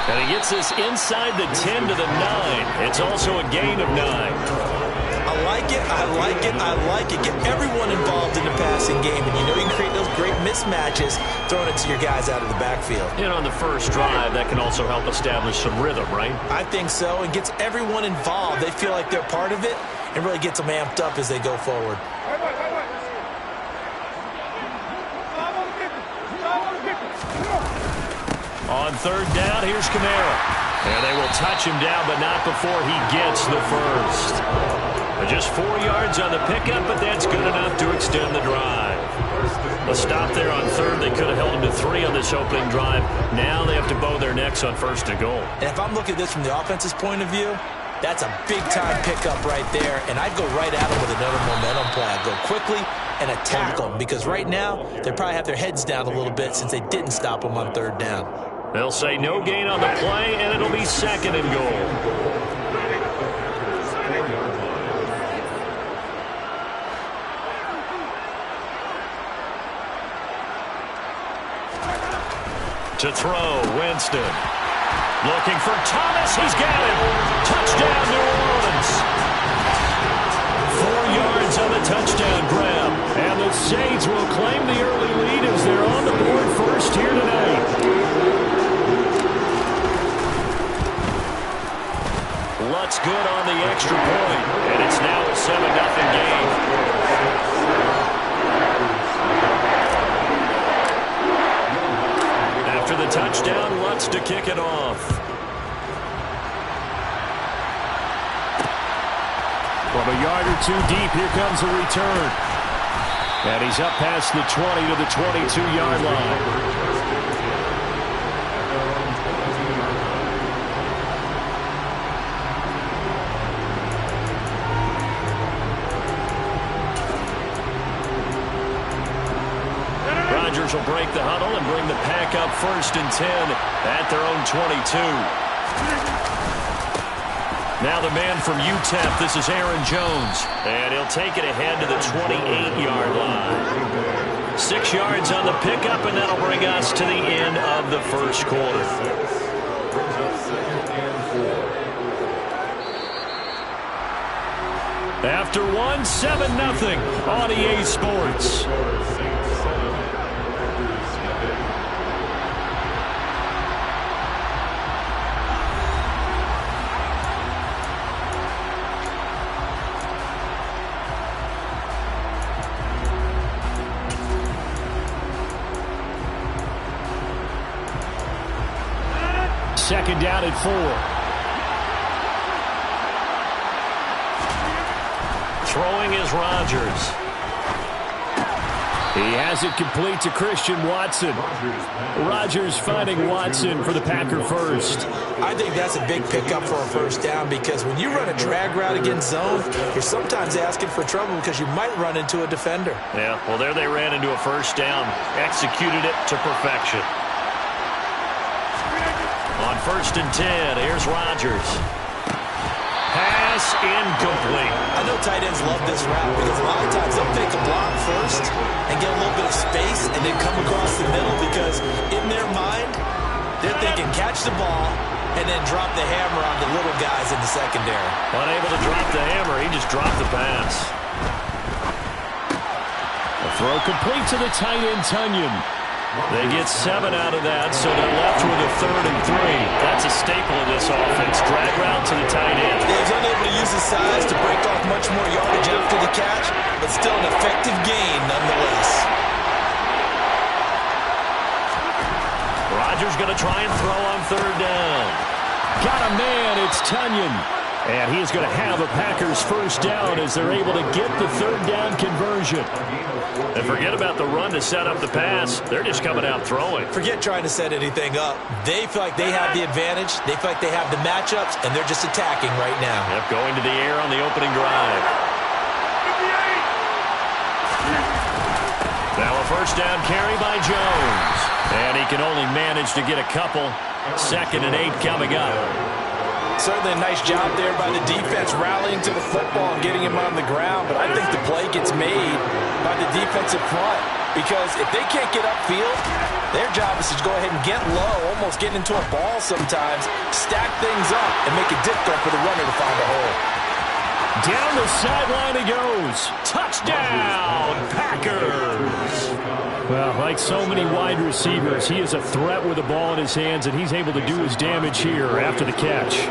And he gets this inside the 10 to the 9. It's also a gain of 9. I like it, I like it, I like it. Get everyone involved in the passing game, and you know you can create those great mismatches throwing it to your guys out of the backfield. And on the first drive, that can also help establish some rhythm, right? I think so. It gets everyone involved. They feel like they're part of it and really gets them amped up as they go forward. On 3rd down, here's Kamara. And they will touch him down, but not before he gets the first. Just 4 yards on the pickup, but that's good enough to extend the drive. A stop there on 3rd. They could have held him to 3 on this opening drive. Now they have to bow their necks on 1st and goal. And if I'm looking at this from the offense's point of view, that's a big-time pickup right there, and I'd go right at him with another momentum play. I'd go quickly and attack them, because right now they probably have their heads down a little bit since they didn't stop him on 3rd down. They'll say no gain on the play, and it'll be 2nd and goal. To throw, Winston. Looking for Thomas. He's got it. Touchdown, New Orleans. 4 yards on the touchdown grab. And the Saints will claim the early lead as they're on the board first here tonight. Lutz good on the extra point. And it's now a 7-0 game. After the touchdown, Lutz to kick it off. From a yard or two deep, here comes a return. And he's up past the 20 to the 22-yard line. Rodgers will break the huddle and bring the pack up 1st and 10 at their own 22. Now the man from UTEP, this is Aaron Jones. And he'll take it ahead to the 28-yard line. 6 yards on the pickup, and that'll bring us to the end of the first quarter. After 7-0 on EA Sports. Second down at 4. Throwing is Rodgers. He has it complete to Christian Watson. Rodgers finding Watson for the Packer first. I think that's a big pickup for a first down because when you run a drag route against zone, you're sometimes asking for trouble because you might run into a defender. Yeah, well, there they ran into a first down. Executed it to perfection. On 1st and 10, here's Rodgers. Pass incomplete. I know tight ends love this route because a lot of times they'll take a block first and get a little bit of space and then come across the middle because in their mind, they're thinking catch the ball and then drop the hammer on the little guys in the secondary. Unable to drop the hammer, he just dropped the pass. A throw complete to the tight end, Tunyon. They get 7 out of that, so they're left with a 3rd and 3. That's a staple of this offense. Drag route to the tight end. He's unable to use his size to break off much more yardage after the catch, but still an effective gain nonetheless. Rodgers going to try and throw on 3rd down. Got a man, it's Tunyon. And he is going to have a Packers first down as they're able to get the 3rd down conversion. And forget about the run to set up the pass. They're just coming out throwing. Forget trying to set anything up. They feel like they have the advantage. They feel like they have the matchups, and they're just attacking right now. Yep, going to the air on the opening drive. Now a first down carry by Jones. And he can only manage to get a couple. 2nd and 8 coming up. Certainly a nice job there by the defense rallying to the football and getting him on the ground, but I think the play gets made by the defensive front because if they can't get upfield, their job is to go ahead and get low, almost get into a ball sometimes, stack things up, and make it difficult for the runner to find a hole. Down the sideline he goes. Touchdown, Packers! Well, like so many wide receivers, he is a threat with the ball in his hands, and he's able to do his damage here after the catch.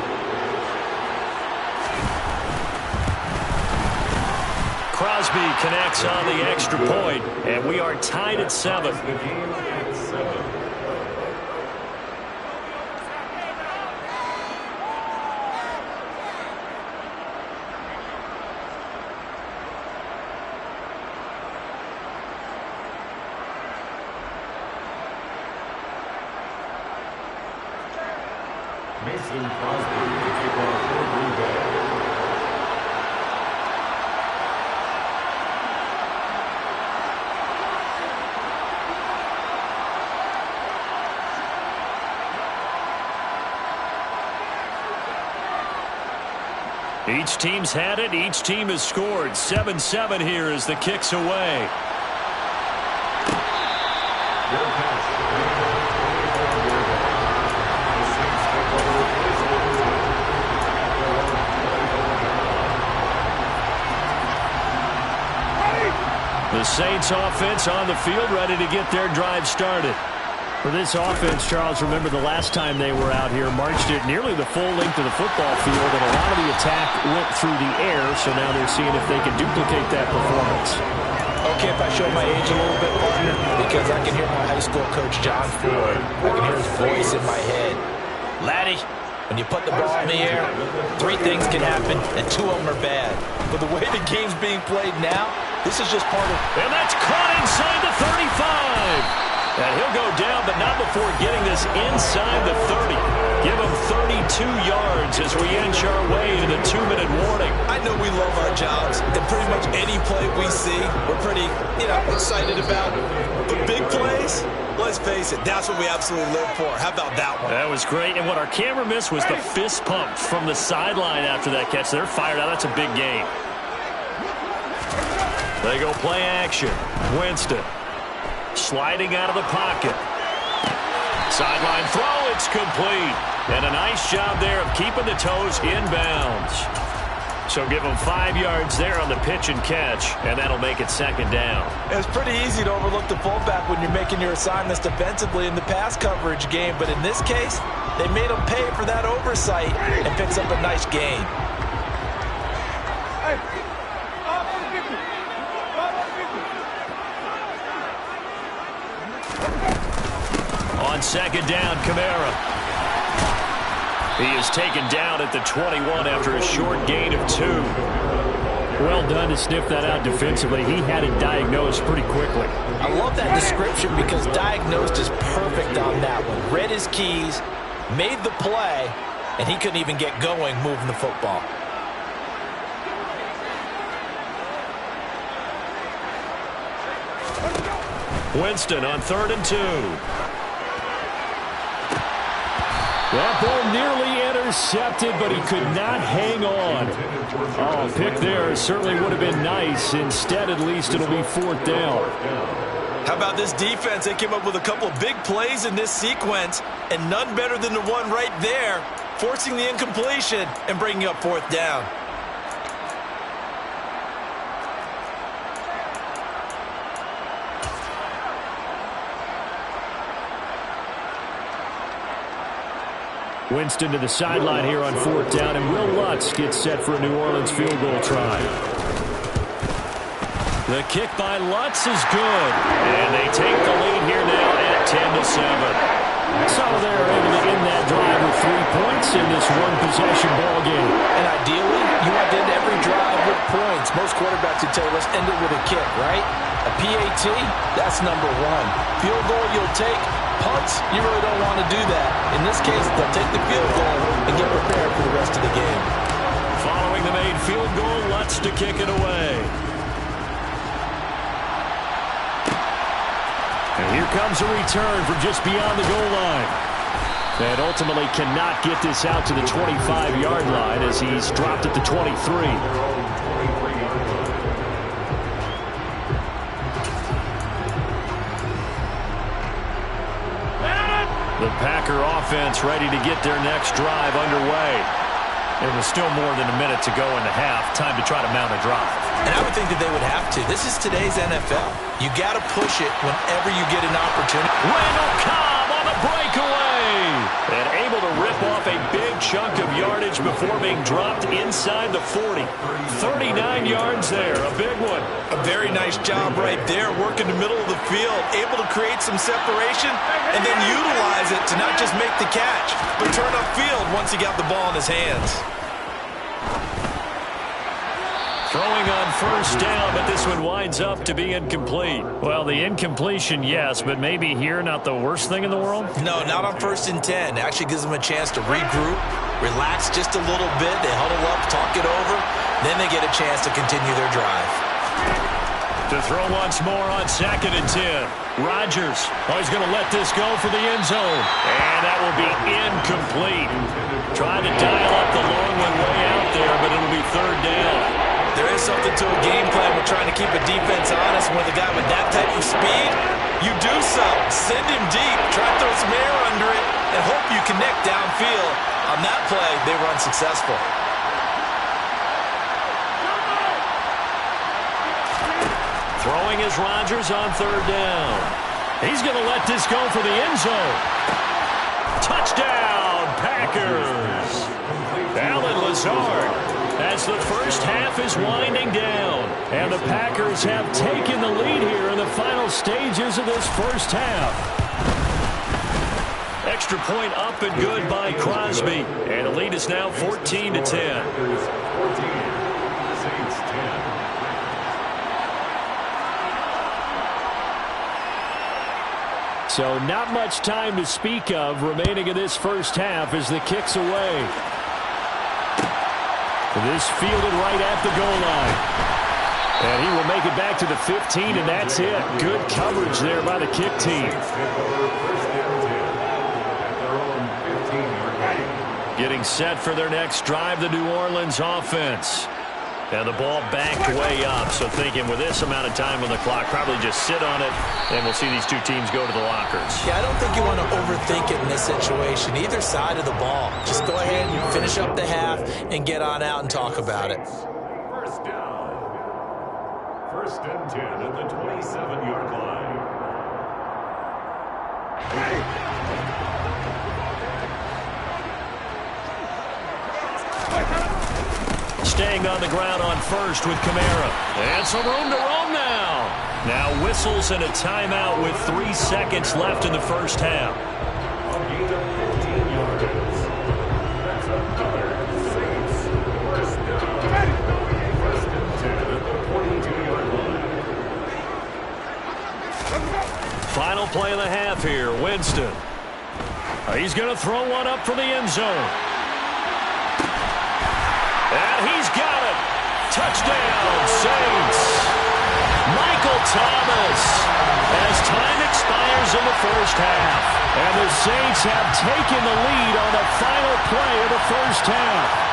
Crosby connects on the extra point, and we are tied at 7. Mason Crosby to kick off for Green Bay. Each team's had it. Each team has scored. 7-7 here as the kick's away. Your catch. The Saints offense on the field, ready to get their drive started. For this offense, Charles, remember the last time they were out here, marched it nearly the full length of the football field, and a lot of the attack went through the air, so now they're seeing if they can duplicate that performance. Okay, if I show my age a little bit, partner, because I can hear my high school coach, John Ford. I can hear his voice in my head. Laddie, when you put the ball in the air, 3 things can happen, and 2 of them are bad. But the way the game's being played now, this is just part of... And that's caught inside the 35. And he'll go down, but not before getting this inside the 30. Give him 32 yards as we inch our way to the 2-minute warning. I know we love our jobs, and pretty much any play we see, we're pretty, excited about. But big plays, let's face it, that's what we absolutely live for. How about that one? That was great, and what our camera missed was the fist pump from the sideline after that catch. They're fired out. That's a big gain. They go play action. Winston. Sliding out of the pocket. Sideline throw, it's complete. And a nice job there of keeping the toes inbounds. So give them 5 yards there on the pitch and catch, and that'll make it 2nd down. It's pretty easy to overlook the fullback when you're making your assignments defensively in the pass coverage game, but in this case, they made him pay for that oversight and picks up a nice gain. On 2nd down, Kamara. He is taken down at the 21 after a short gain of 2. Well done to sniff that out defensively. He had it diagnosed pretty quickly. I love that description because diagnosed is perfect on that one. Read his keys, made the play, and he couldn't even get going moving the football. Winston on 3rd and 2. That ball nearly intercepted, but he could not hang on. Oh, pick there certainly would have been nice. Instead, at least, it'll be 4th down. How about this defense? They came up with a couple big plays in this sequence, and none better than the one right there, forcing the incompletion and bringing up 4th down. Winston to the sideline here on 4th down, and Will Lutz gets set for a New Orleans field goal try. The kick by Lutz is good, and they take the lead here now at 10-7. So they're able to end that drive with 3 points in this one-possession ball game. And ideally, you want to end every drive with points. Most quarterbacks would tell you, let's end it with a kick, right? A PAT, that's number 1. Field goal you'll take. Punts, you really don't want to do that. In this case, they'll take the field goal and get prepared for the rest of the game. Following the made field goal, Lutz to kick it away. And here comes a return from just beyond the goal line. And ultimately cannot get this out to the 25-yard line as he's dropped at the 23. The Packer offense ready to get their next drive underway. It was still more than a minute to go in the half. Time to try to mount a drive. And I would think that they would have to. This is today's NFL. You got to push it whenever you get an opportunity. Randall Cobb on the breakaway. And able to rip off a big chunk of yardage before being dropped inside the 40. 39 yards there. A big one. A very nice job right there, working the middle of the field, able to create some separation and then utilize it to not just make the catch, but turn upfield once he got the ball in his hands. Throwing on 1st down, but this one winds up to be incomplete. Well, the incompletion, yes, but maybe here not the worst thing in the world? No, not on 1st and 10. Actually gives them a chance to regroup, relax just a little bit. They huddle up, talk it over, then they get a chance to continue their drive. To throw once more on 2nd and 10. Rodgers, he's going to let this go for the end zone. And that will be incomplete. Trying to dial up the long one way out there, but it'll be 3rd down. There is something to a game plan with trying to keep a defense honest. With a guy with that type of speed, you do so. Send him deep, try to throw some air under it, and hope you connect downfield. On that play, they were unsuccessful. Throwing Throwing is Rodgers on third down. He's going to let this go for the end zone. Touchdown, Packers. Alan Lazard, as the first half is winding down. And the Packers have taken the lead here in the final stages of this first half. Extra point up and good by Crosby. And the lead is now 14-10. So not much time to speak of remaining in this first half as the kick's away. This fielded right at the goal line. And he will make it back to the 15, and that's it. Good coverage there by the kick team. Getting set for their next drive, the New Orleans offense. And the ball backed way up, so thinking with this amount of time on the clock, probably just sit on it, and we'll see these two teams go to the lockers. Yeah, I don't think you want to overthink it in this situation. Either side of the ball. Just go ahead and finish up the half and get on out and talk about it. First down. 1st and 10 at the 27-yard line. Staying on the ground on first with Kamara. And some room to roam now. Now whistles and a timeout with 3 seconds left in the first half. A gain of 15 yards. That's another Saints first down. 1st and 10 at the 22-yard line. Final play of the half here. Winston. He's going to throw one up for the end zone. And he's got it. Touchdown, Saints. Michael Thomas. As time expires in the first half. And the Saints have taken the lead on the final play of the first half.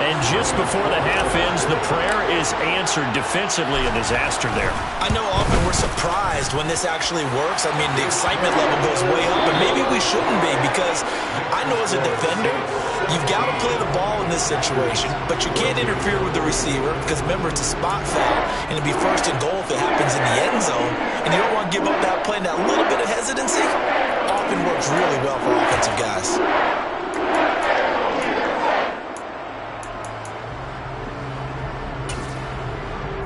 And just before the half ends, the prayer is answered defensively. A disaster there. I know often we're surprised when this actually works. I mean, the excitement level goes way up, but maybe we shouldn't be, because I know as a defender, you've got to play the ball in this situation, but you can't interfere with the receiver because, remember, it's a spot foul, and it'd be 1st and goal if it happens in the end zone, and you don't want to give up that play. And that little bit of hesitancy often works really well for offensive guys.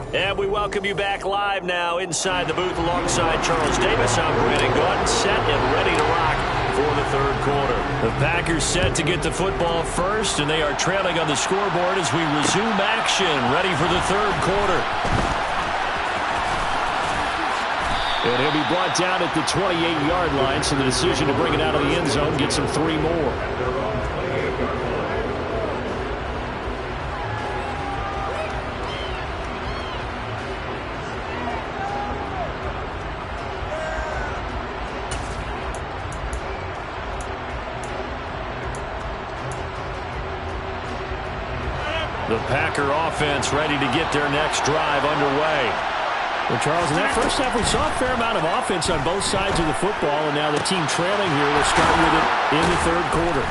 And we welcome you back live now inside the booth alongside Charles Davis. I'm Brandon Gordon, set and ready to rock for the third quarter. The Packers set to get the football first, and they are trailing on the scoreboard as we resume action, ready for the third quarter. And he'll be brought down at the 28-yard line, so the decision to bring it out of the end zone gets him 3 more. The Packer offense ready to get their next drive underway. Well, Charles, in that first half, we saw a fair amount of offense on both sides of the football, and now the team trailing here will start with it in the third quarter.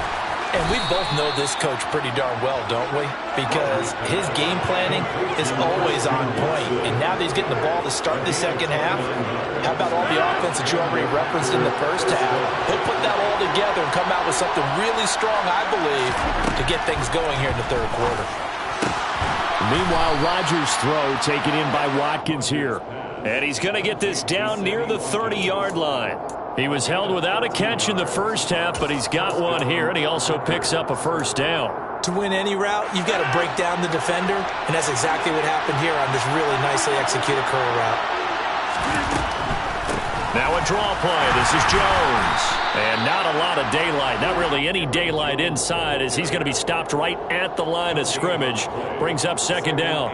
And we both know this coach pretty darn well, don't we? Because his game planning is always on point. And now that he's getting the ball to start the second half, how about all the offense that you already referenced in the first half? He'll put that all together and come out with something really strong, I believe, to get things going here in the third quarter. Meanwhile, Rodgers' throw taken in by Watkins here. And he's going to get this down near the 30-yard line. He was held without a catch in the first half, but he's got one here, and he also picks up a first down. To win any route, you've got to break down the defender, and that's exactly what happened here on this really nicely executed curl route. Now a draw play. This is Jones. And not a lot of daylight. Not really any daylight inside, as he's going to be stopped right at the line of scrimmage. Brings up second down.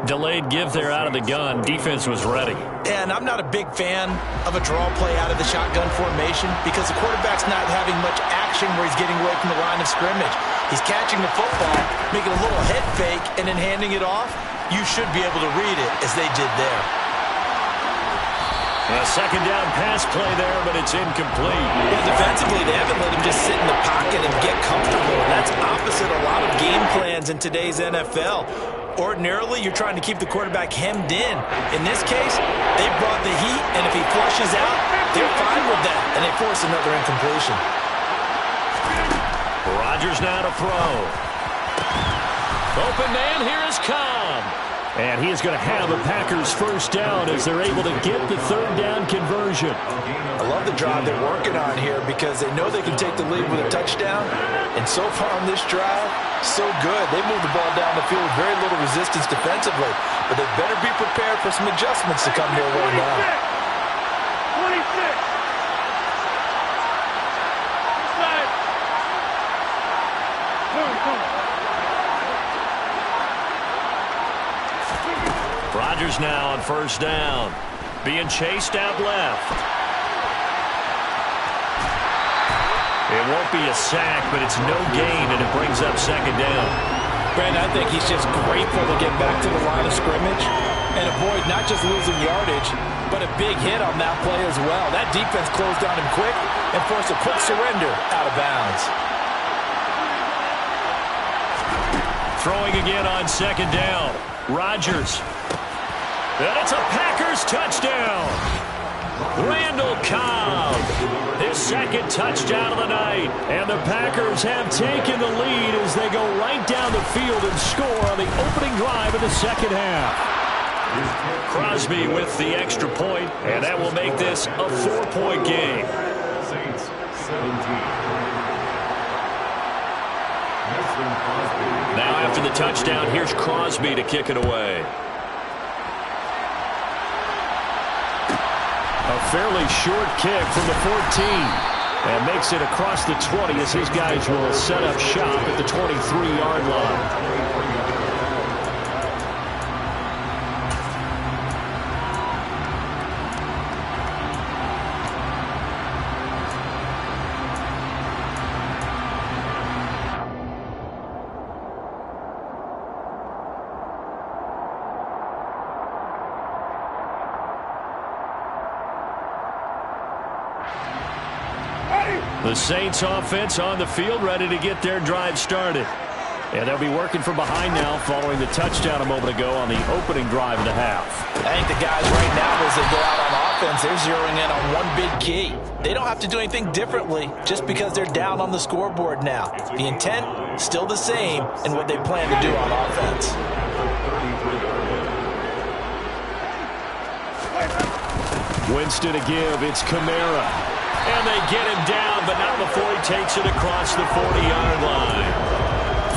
Delayed give there out of the gun. Defense was ready. And I'm not a big fan of a draw play out of the shotgun formation because the quarterback's not having much action where he's getting away from the line of scrimmage. He's catching the football, making a little head fake, and then handing it off. You should be able to read it as they did there. A second down pass play there, but it's incomplete. Well, defensively, they haven't let him just sit in the pocket and get comfortable. That's opposite a lot of game plans in today's NFL. Ordinarily, you're trying to keep the quarterback hemmed in. In this case, they brought the heat, and if he flushes out, they're fine with that, and they force another incompletion. Rodgers now to throw. Open man, here is Cobb. And he is going to have the Packers first down as they're able to get the third down conversion. I love the drive they're working on here because they know they can take the lead with a touchdown. And so far on this drive, so good. They moved the ball down the field with very little resistance defensively. But they better be prepared for some adjustments to come their way now. 26. Rodgers now on first down. Being chased out left. It won't be a sack, but it's no gain, and it brings up second down. Brandon, I think he's just grateful to get back to the line of scrimmage and avoid not just losing yardage, but a big hit on that play as well. That defense closed on him quick and forced a quick surrender out of bounds. Throwing again on second down. Rodgers. And it's a Packers touchdown. Randall Cobb, his second touchdown of the night. And the Packers have taken the lead as they go right down the field and score on the opening drive of the second half. Crosby with the extra point, and that will make this a 4-point game. Saints 17. Now after the touchdown, here's Crosby to kick it away. A fairly short kick from the 14. And makes it across the 20 as his guys will set up shop at the 23-yard line. The Saints offense on the field, ready to get their drive started. And they'll be working from behind now following the touchdown a moment ago on the opening drive of the half. I think the guys right now, as they go out on offense, they're zeroing in on one big key. They don't have to do anything differently just because they're down on the scoreboard now. The intent, still the same in what they plan to do on offense. Winston to give. It's Kamara. And they get him down, but not before he takes it across the 40-yard line.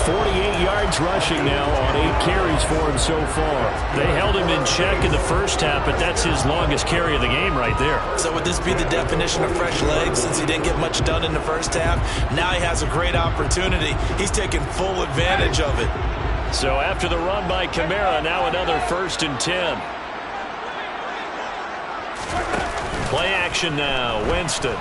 48 yards rushing now on 8 carries for him so far. They held him in check in the first half, but that's his longest carry of the game right there. So would this be the definition of fresh legs since he didn't get much done in the first half? Now he has a great opportunity. He's taking full advantage of it. So after the run by Kamara, now another 1st and 10. Play action now, Winston.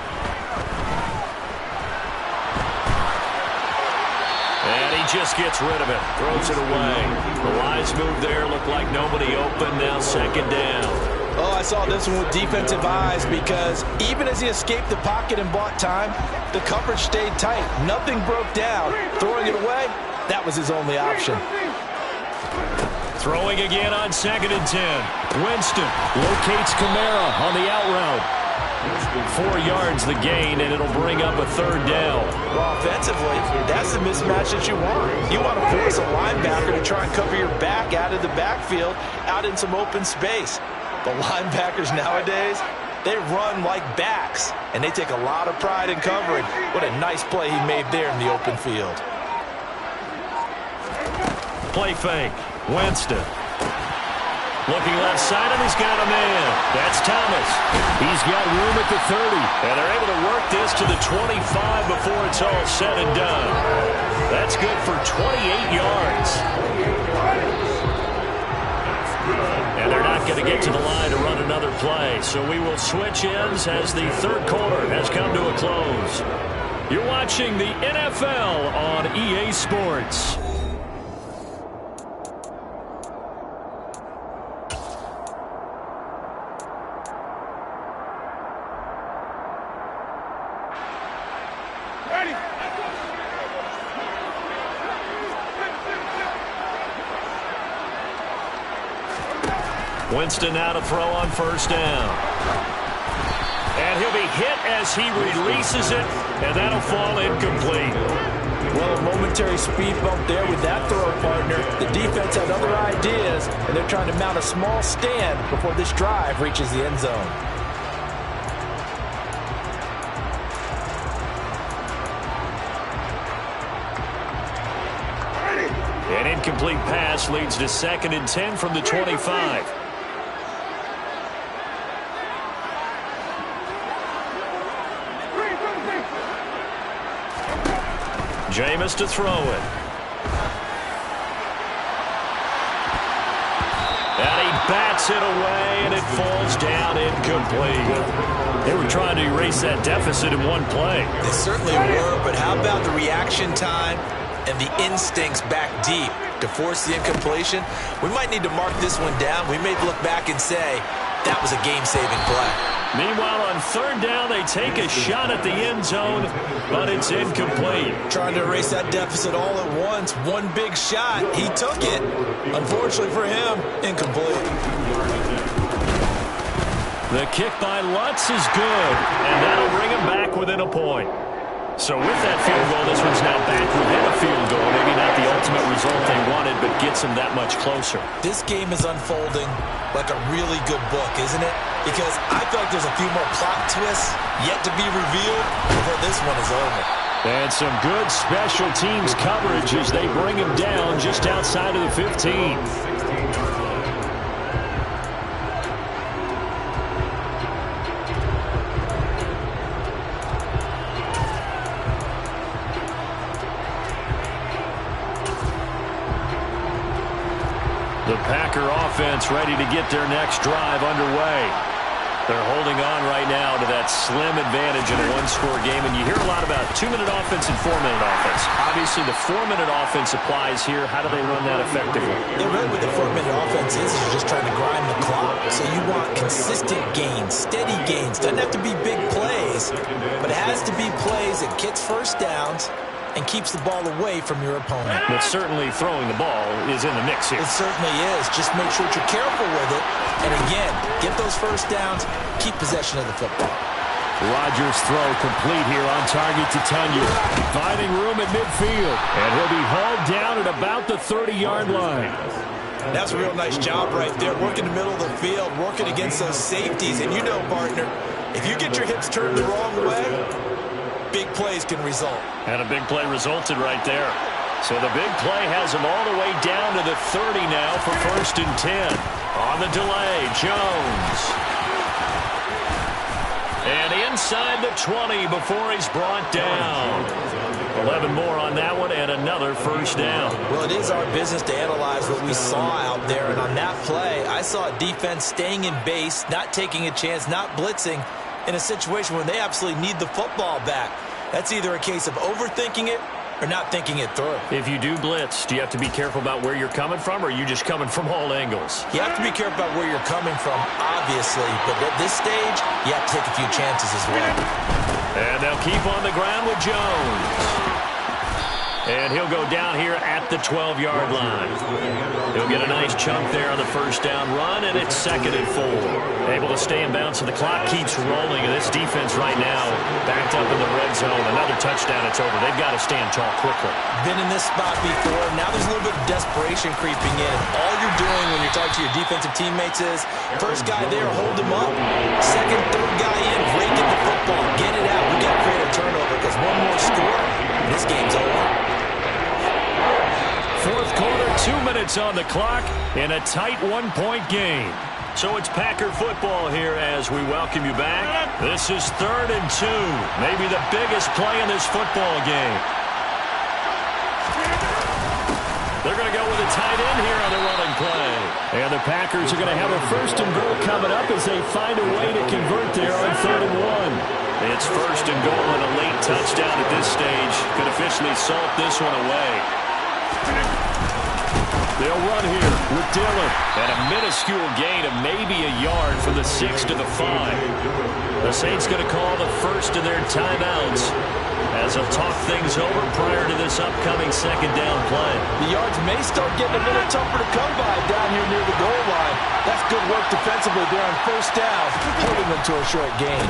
And he just gets rid of it, throws it away. The wise move there, looked like nobody open, now second down. Oh, I saw this one with defensive eyes because even as he escaped the pocket and bought time, the coverage stayed tight. Nothing broke down. Throwing it away, that was his only option. Throwing again on 2nd and 10. Winston locates Kamara on the out route. 4 yards the gain, and it'll bring up a 3rd down. Well, offensively, that's the mismatch that you want. You want to force a linebacker to try and cover your back out of the backfield, out in some open space. The linebackers nowadays, they run like backs, and they take a lot of pride in covering. What a nice play he made there in the open field. Play fake. Winston. Looking left side, and he's got a man. That's Thomas. He's got room at the 30. And they're able to work this to the 25 before it's all said and done. That's good for 28 yards. And they're not going to get to the line to run another play. So we will switch ends as the 3rd quarter has come to a close. You're watching the NFL on EA Sports. Winston now to throw on first down. And he'll be hit as he releases it, and that'll fall incomplete. Well, a momentary speed bump there with that throw, partner. The defense had other ideas, and they're trying to mount a small stand before this drive reaches the end zone. An incomplete pass leads to 2nd and 10 from the 25. Jameis to throw it. And he bats it away, and it falls down incomplete. They were trying to erase that deficit in one play. They certainly were, but how about the reaction time and the instincts back deep to force the incompletion? We might need to mark this one down. We may look back and say, that was a game-saving play. Meanwhile, on 3rd down, they take a shot at the end zone, but it's incomplete. Trying to erase that deficit all at once. One big shot. He took it. Unfortunately for him, incomplete. The kick by Lutz is good, and that'll bring him back within a point. So with that field goal, this one's now back within a field goal. Maybe not the ultimate result they wanted, but gets them that much closer. This game is unfolding like a really good book, isn't it? Because I feel like there's a few more plot twists yet to be revealed before this one is over. And some good special teams coverage as they bring him down just outside of the 15. The Packer offense ready to get their next drive underway. They're holding on right now to that slim advantage in a one-score game. And you hear a lot about 2-minute offense and 4-minute offense. Obviously, the 4-minute offense applies here. How do they run that effectively? Yeah, really what the 4-minute offense is you're just trying to grind the clock. So you want consistent gains, steady gains. Doesn't have to be big plays, but it has to be plays that gets first downs and keeps the ball away from your opponent. But certainly throwing the ball is in the mix here. It certainly is. Just make sure that you're careful with it. And again, get those first downs, keep possession of the football. Rodgers' throw complete here on target to Tunyon. Finding room at midfield. And he'll be hauled down at about the 30-yard line. That's a real nice job right there. Working the middle of the field, working against those safeties. And you know, partner, if you get your hips turned the wrong way, big plays can result. And a big play resulted right there. So the big play has him all the way down to the 30 now for 1st and 10. On the delay, Jones. And inside the 20 before he's brought down. 11 more on that one and another first down. Well, it is our business to analyze what we saw out there. And on that play, I saw a defense staying in base, not taking a chance, not blitzing, in a situation where they absolutely need the football back. That's either a case of overthinking it or not thinking it through. If you do blitz, do you have to be careful about where you're coming from, or are you just coming from all angles? You have to be careful about where you're coming from, obviously, but at this stage, you have to take a few chances as well. And they'll keep on the ground with Jones. And he'll go down here at the 12-yard line. He'll get a nice chunk there on the first down run, and it's 2nd and 4. Able to stay in bounds, so the clock keeps rolling. And this defense right now backed up in the red zone. Another touchdown, it's over. They've got to stand tall quickly. Been in this spot before. Now there's a little bit of desperation creeping in. All you're doing when you're talking to your defensive teammates is, first guy there, hold him up. Second, third guy in, break in the football. Get it out. We got to create a turnover because one more score, and this game's over. 4th quarter, 2 minutes on the clock in a tight 1-point game. So it's Packer football here as we welcome you back. This is 3rd and 2, maybe the biggest play in this football game. They're going to go with a tight end here on the running play. And the Packers are going to have a 1st and goal coming up as they find a way to convert there on 3rd and 1. It's 1st and goal and a late touchdown at this stage. Could officially salt this one away. They'll run here with Dillon. And a minuscule gain of maybe a yard from the 6 to the 5. The Saints going to call the first of their timeouts as he'll talk things over prior to this upcoming second down play. The yards may start getting a little tougher to come by down here near the goal line. That's good work defensively there on first down, holding them to a short gain.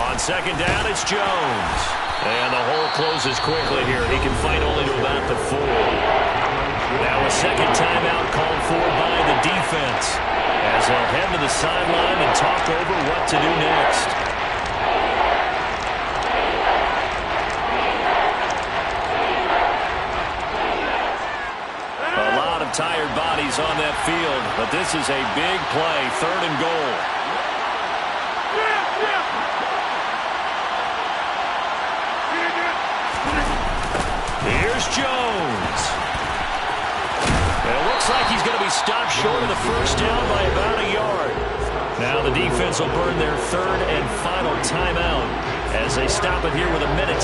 On second down, it's Jones. And the hole closes quickly here. He can fight only to about the 4. Now a second timeout called for by the defense, as they'll head to the sideline and talk over what to do next. A lot of tired bodies on that field, but this is a big play, 3rd and goal. Here's Jones. And it looks like he's going to be stopped short of the first down by about a yard. Now the defense will burn their 3rd and final timeout as they stop it here with 1:07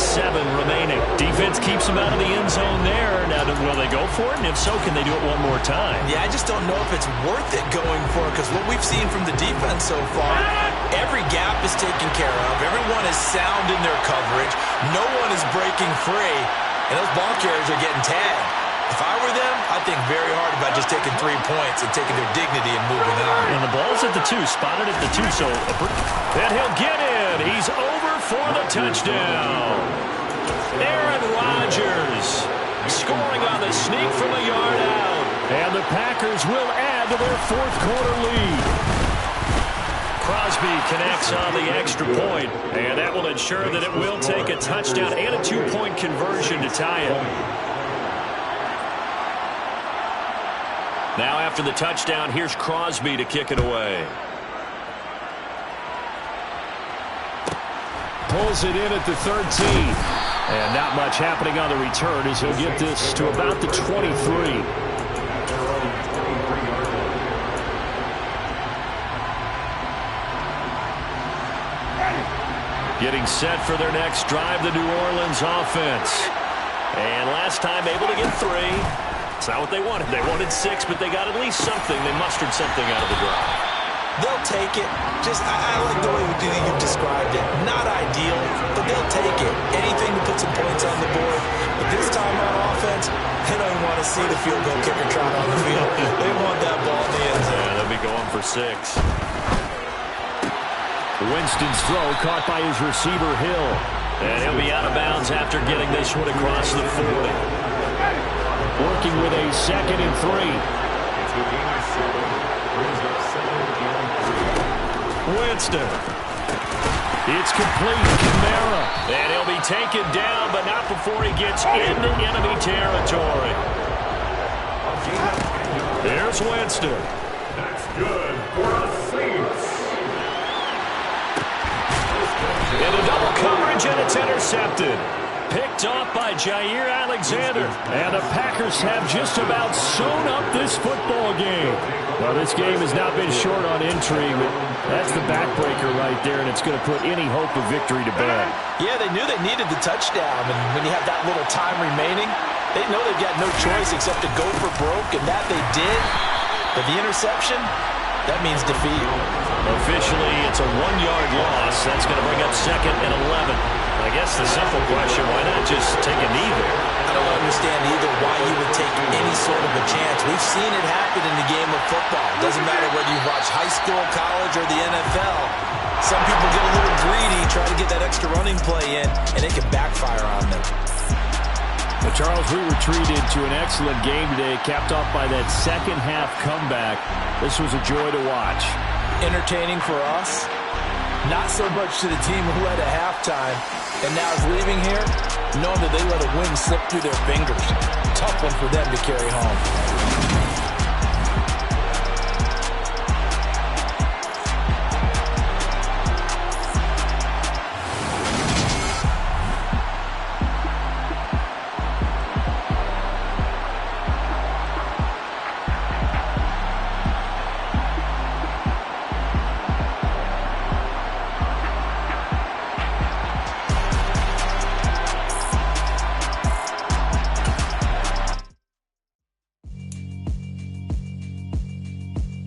remaining. Defense keeps them out of the end zone there. Now, will they go for it? And if so, can they do it one more time? Yeah, I just don't know if it's worth it going for it, because what we've seen from the defense so far, every gap is taken care of. Everyone is sound in their coverage. No one is breaking free, and those ball carriers are getting tagged. If I were them, I'd think very hard about just taking 3 points and taking their dignity and moving on. And the ball's at the 2, spotted at the 2, so and he'll get in. He's over for the touchdown. Aaron Rodgers scoring on the sneak from a yard out. And the Packers will add to their 4th quarter lead. Crosby connects on the extra point, and that will ensure that it will take a touchdown and a 2-point conversion to tie it. Now after the touchdown, here's Crosby to kick it away. Pulls it in at the 13. And not much happening on the return as he'll get this to about the 23. Getting set for their next drive, the New Orleans offense. And last time able to get 3. It's not what they wanted. They wanted 6, but they got at least something. They mustered something out of the drive. They'll take it. I like the way you described it. Not ideal, but they'll take it. Anything to put some points on the board. But this time on offense, they don't want to see the field goal kicker trot on the field. They want that ball in the end zone. Yeah, they'll be going for 6. Winston's throw caught by his receiver, Hill. And he'll be out of bounds after getting this one across the 40. Working with a 2nd and 3. Winston. It's complete. Kamara. And he'll be taken down, but not before he gets into enemy territory. There's Winston. That's good for the Saints. Into double coverage, and it's intercepted. Picked off by Jair Alexander. And the Packers have just about sewn up this football game. Well, this game has not been short on intrigue, but that's the backbreaker right there, and it's going to put any hope of victory to bed. Yeah, they knew they needed the touchdown, and when you have that little time remaining, they know they've got no choice except to go for broke, and that they did. But the interception, that means defeat. Officially, it's a 1-yard loss. That's going to bring up 2nd and 11. I guess the simple question, why not just take a knee there? I don't understand either why you would take any sort of a chance. We've seen it happen in the game of football. Doesn't matter whether you watch high school, college, or the NFL. Some people get a little greedy, try to get that extra running play in, and it can backfire on them. Well, Charles, we were treated to an excellent game today, capped off by that second-half comeback. This was a joy to watch. Entertaining for us, not so much to the team who led at halftime and now is leaving here knowing that they let a win slip through their fingers. Tough one for them to carry home.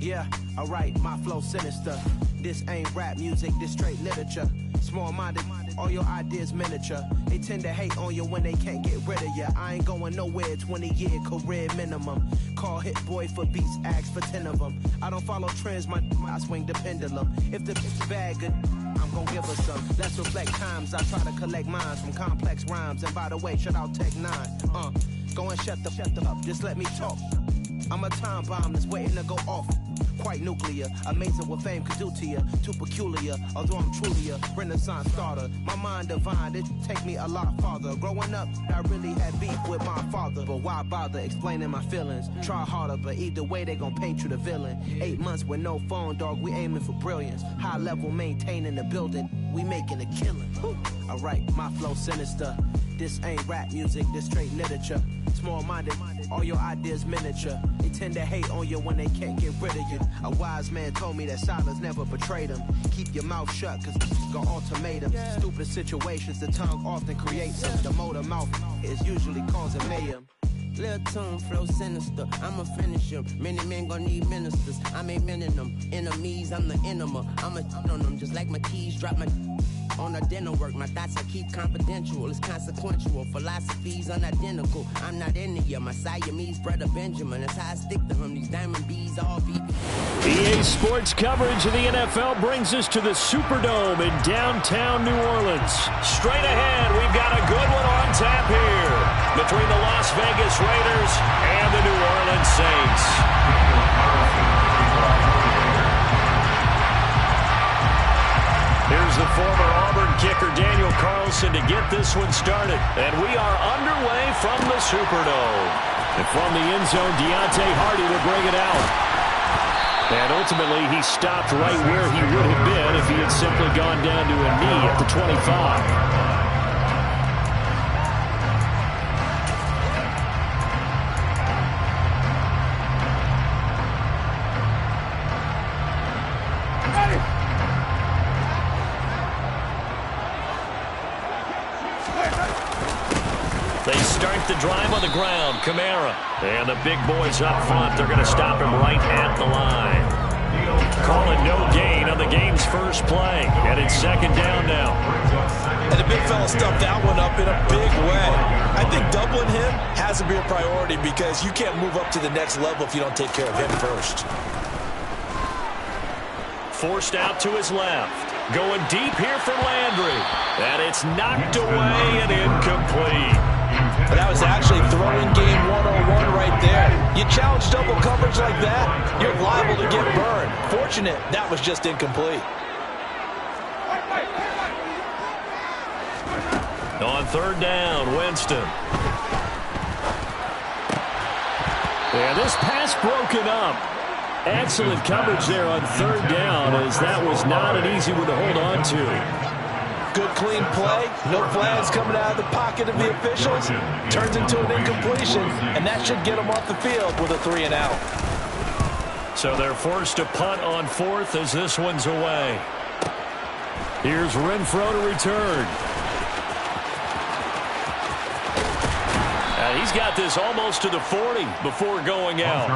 Yeah, alright, my flow sinister. This ain't rap music, this straight literature. Small-minded All your ideas miniature. They tend to hate on you when they can't get rid of you. I ain't going nowhere, 20-year career minimum. Call Hit Boy for beats, ask for 10 of them. I don't follow trends, I swing the pendulum. If the bitch bad good, I'm gon' give her some. Let's reflect times. I try to collect minds from complex rhymes. And by the way, shout out Tech 9. Go and shut the up. Just let me talk. I'm a time bomb that's waiting to go off. Quite nuclear, amazing what fame could do to you. Too peculiar, although I'm truly a renaissance starter. My mind divine, it take me a lot farther. Growing up, I really had beef with my father. But why bother explaining my feelings? Try harder, but either way they gon' paint you the villain. 8 months with no phone, dog, we aiming for brilliance. High level maintaining the building, we making a killing. Alright, my flow sinister. This ain't rap music, this straight literature. Small-minded, all your ideas miniature. They tend to hate on you when they can't get rid of you. A wise man told me that silence never betrayed him. Keep your mouth shut, cause gon' ultimatum. Stupid situations, the tongue often creates them. The motor mouth is usually causing mayhem. Lil' tune, flow sinister, I'ma finish him. Many men gon' need ministers, I'm aiming them. Enemies, I'm the enema, I'ma on them. Just like my keys, drop my on a dinner work. My thoughts I keep confidential, it's consequential. Philosophies unidentical, I'm not in you. My Siamese brother Benjamin, that's how I stick to him. These diamond bees all be. EA Sports coverage of the NFL brings us to the Superdome in downtown New Orleans. Straight ahead, we've got a good one on tap here between the Las Vegas Raiders and the New Orleans Saints. Here's the former Auburn kicker Daniel Carlson to get this one started. And we are underway from the Superdome. And from the end zone, Deontay Hardy will bring it out. And ultimately, he stopped right where he would have been if he had simply gone down to a knee at the 25. They start the drive on the ground. Kamara. And the big boys up front. They're going to stop him right at the line. Calling no gain on the game's first play. And it's second down now. And the big fella stuffed that one up in a big way. I think doubling him has to be a priority because you can't move up to the next level if you don't take care of him first. Forced out to his left. Going deep here for Landry. And it's knocked away and incomplete. But that was actually throwing game 101 right there. You challenge double coverage like that, you're liable to get burned. Fortunate, that was just incomplete. On third down, Winston. And this pass broken up. Excellent coverage there on third down, as that was not an easy one to hold on to. Good clean play, no flags coming out of the pocket of the officials. Turns into an incompletion, and that should get them off the field with a 3 and out. So they're forced to punt on fourth as this one's away. Here's Renfro to return. And he's got this almost to the 40 before going out.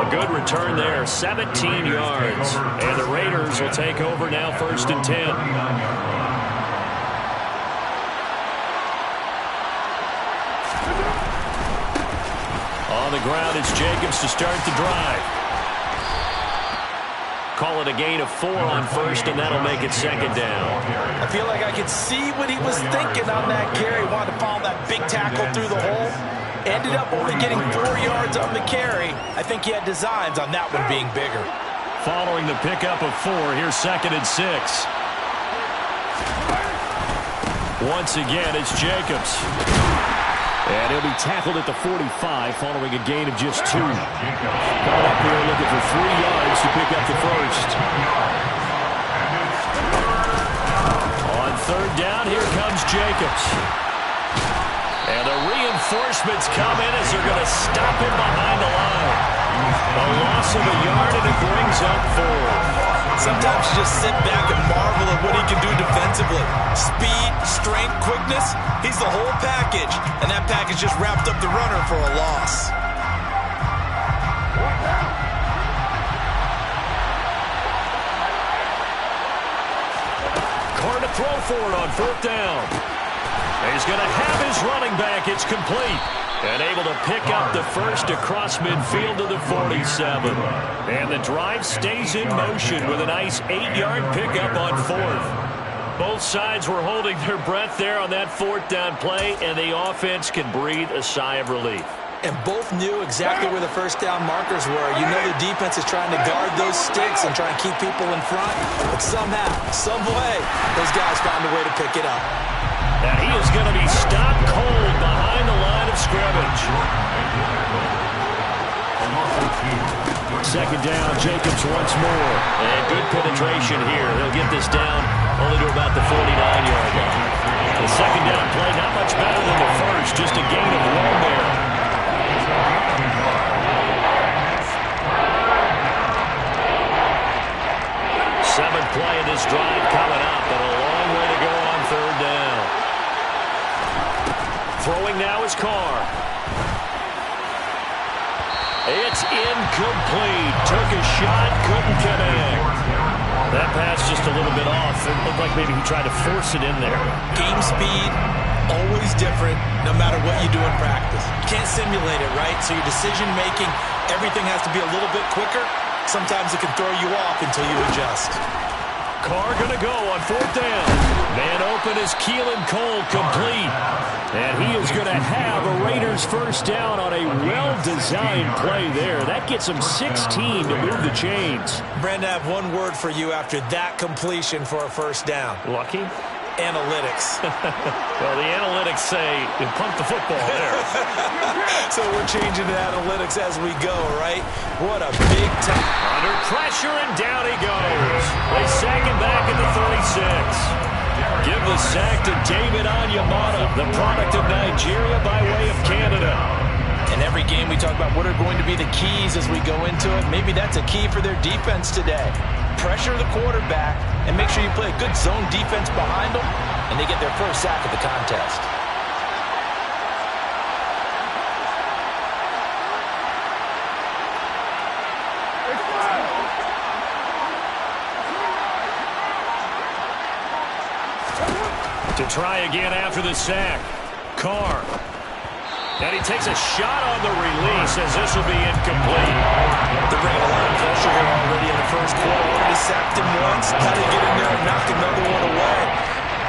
A good return there, 17 yards. And the Raiders will take over now, 1st and 10. On the ground, it's Jacobs to start the drive. Call it a gain of 4 on first, and that'll make it second down. I feel like I could see what he was thinking on that carry. Wanted to follow that big tackle through the hole. Ended up only getting 4 yards on the carry. I think he had designs on that one being bigger. Following the pickup of 4, here's 2nd and 6. Once again, it's Jacobs. And he'll be tackled at the 45 following a gain of just 2. Ball up here looking for 3 yards to pick up the first. On third down, here comes Jacobs. And the reinforcements come in as they're going to stop him behind the line. A loss of a yard, and it brings up 4. Sometimes you just sit back and marvel at what he can do defensively. Speed, strength, quickness, he's the whole package. And that package just wrapped up the runner for a loss. hard to throw for it on 4th down. He's going to have his running back. It's complete. And able to pick up the first across midfield to the 47. And the drive stays in motion with a nice 8-yard pickup on 4th. Both sides were holding their breath there on that 4th down play, and the offense can breathe a sigh of relief. And both knew exactly where the first down markers were. You know the defense is trying to guard those sticks and try and keep people in front. But somehow, some way, those guys found a way to pick it up. And he is going to be stopped cold behind the line of scrimmage. 2nd down, Jacobs once more. And good penetration here. They'll get this down only to about the 49-yard line. The 2nd down play, not much better than the first, just a gain of 1 there. 7th play of this drive coming up, but a long way to go on 3rd down. Throwing now is Carr. It's incomplete. Took a shot, couldn't connect. That pass just a little bit off. It looked like maybe he tried to force it in there. Game speed, always different, no matter what you do in practice. You can't simulate it, right? So your decision-making, everything has to be a little bit quicker. Sometimes it can throw you off until you adjust. Carr going to go on 4th down. Man open is Keelan Cole, complete. And he is going to have a Raiders first down on a well-designed play there. That gets him 16 to move the chains. Brandon, I have one word for you after that completion for a first down. Lucky? Analytics. Well, the analytics say you pump the football there. So we're changing to analytics as we go, right? What a big time. Under pressure, and down he goes. They sack him back at the 36. Give the sack to David Onyemata, the product of Nigeria by way of Canada. In every game we talk about what are going to be the keys as we go into it. Maybe that's a key for their defense today. Pressure the quarterback and make sure you play a good zone defense behind them, and they get their first sack of the contest. To try again after the sack, Carr. And he takes a shot on the release as this will be incomplete. They're bringing a lot of pressure here already in the first quarter. Already sacked him once. How do you get in there and knock another one away?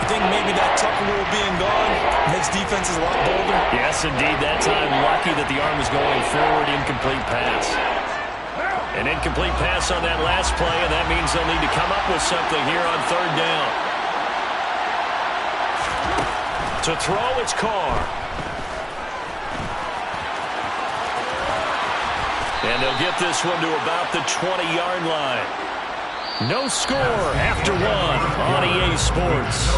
I think maybe that tuck rule being gone makes defenses a lot bolder. Yes, indeed. That time, lucky that the arm was going forward. Incomplete pass. An incomplete pass on that last play, and that means they'll need to come up with something here on 3rd down. To throw, it's Carr. And they'll get this one to about the 20-yard line. No score after 1 on EA Sports.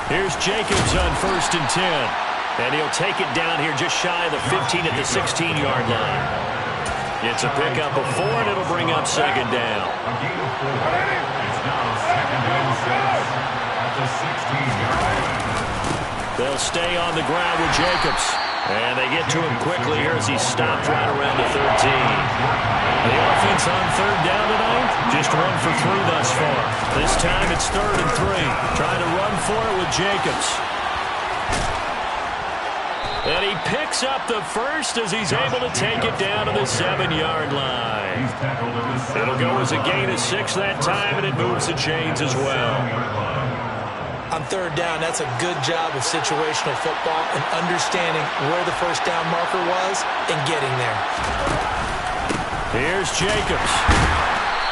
Here's Jacobs on 1st and 10. And he'll take it down here just shy of the 15 at the 16-yard line. It's a pickup of 4, and it'll bring up 2nd down. It's now 2nd and 6 at the 16-yard line. They'll stay on the ground with Jacobs. And they get to him quickly here as he stopped right around the 13. The offense on 3rd down tonight, just 1 for 3 thus far. This time it's 3rd and 3. Trying to run for it with Jacobs. And he picks up the first as he's able to take it down to the 7-yard line. It'll go as a gain of 6 that time, and it moves the chains as well. On 3rd down, that's a good job of situational football and understanding where the first down marker was and getting there. Here's Jacobs.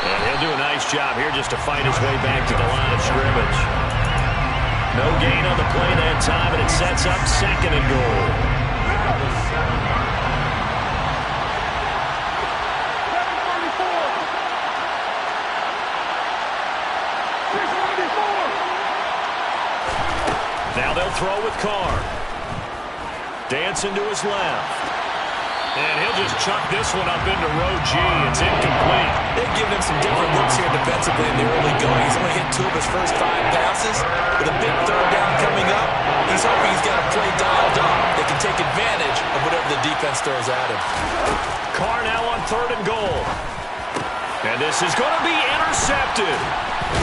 And he'll do a nice job here just to fight his way back to the line of scrimmage. No gain on the play that time, and it sets up 2nd and goal. Now they'll throw with Carr. dancing to his left. And he'll just chuck this one up into row G. It's incomplete. They've given him some different looks here defensively in the early going. He's only hit 2 of his first 5 passes. With a big third down coming up, he's hoping he's got a play dialed up that can take advantage of whatever the defense throws at him. Carr now on 3rd and goal. And this is going to be intercepted.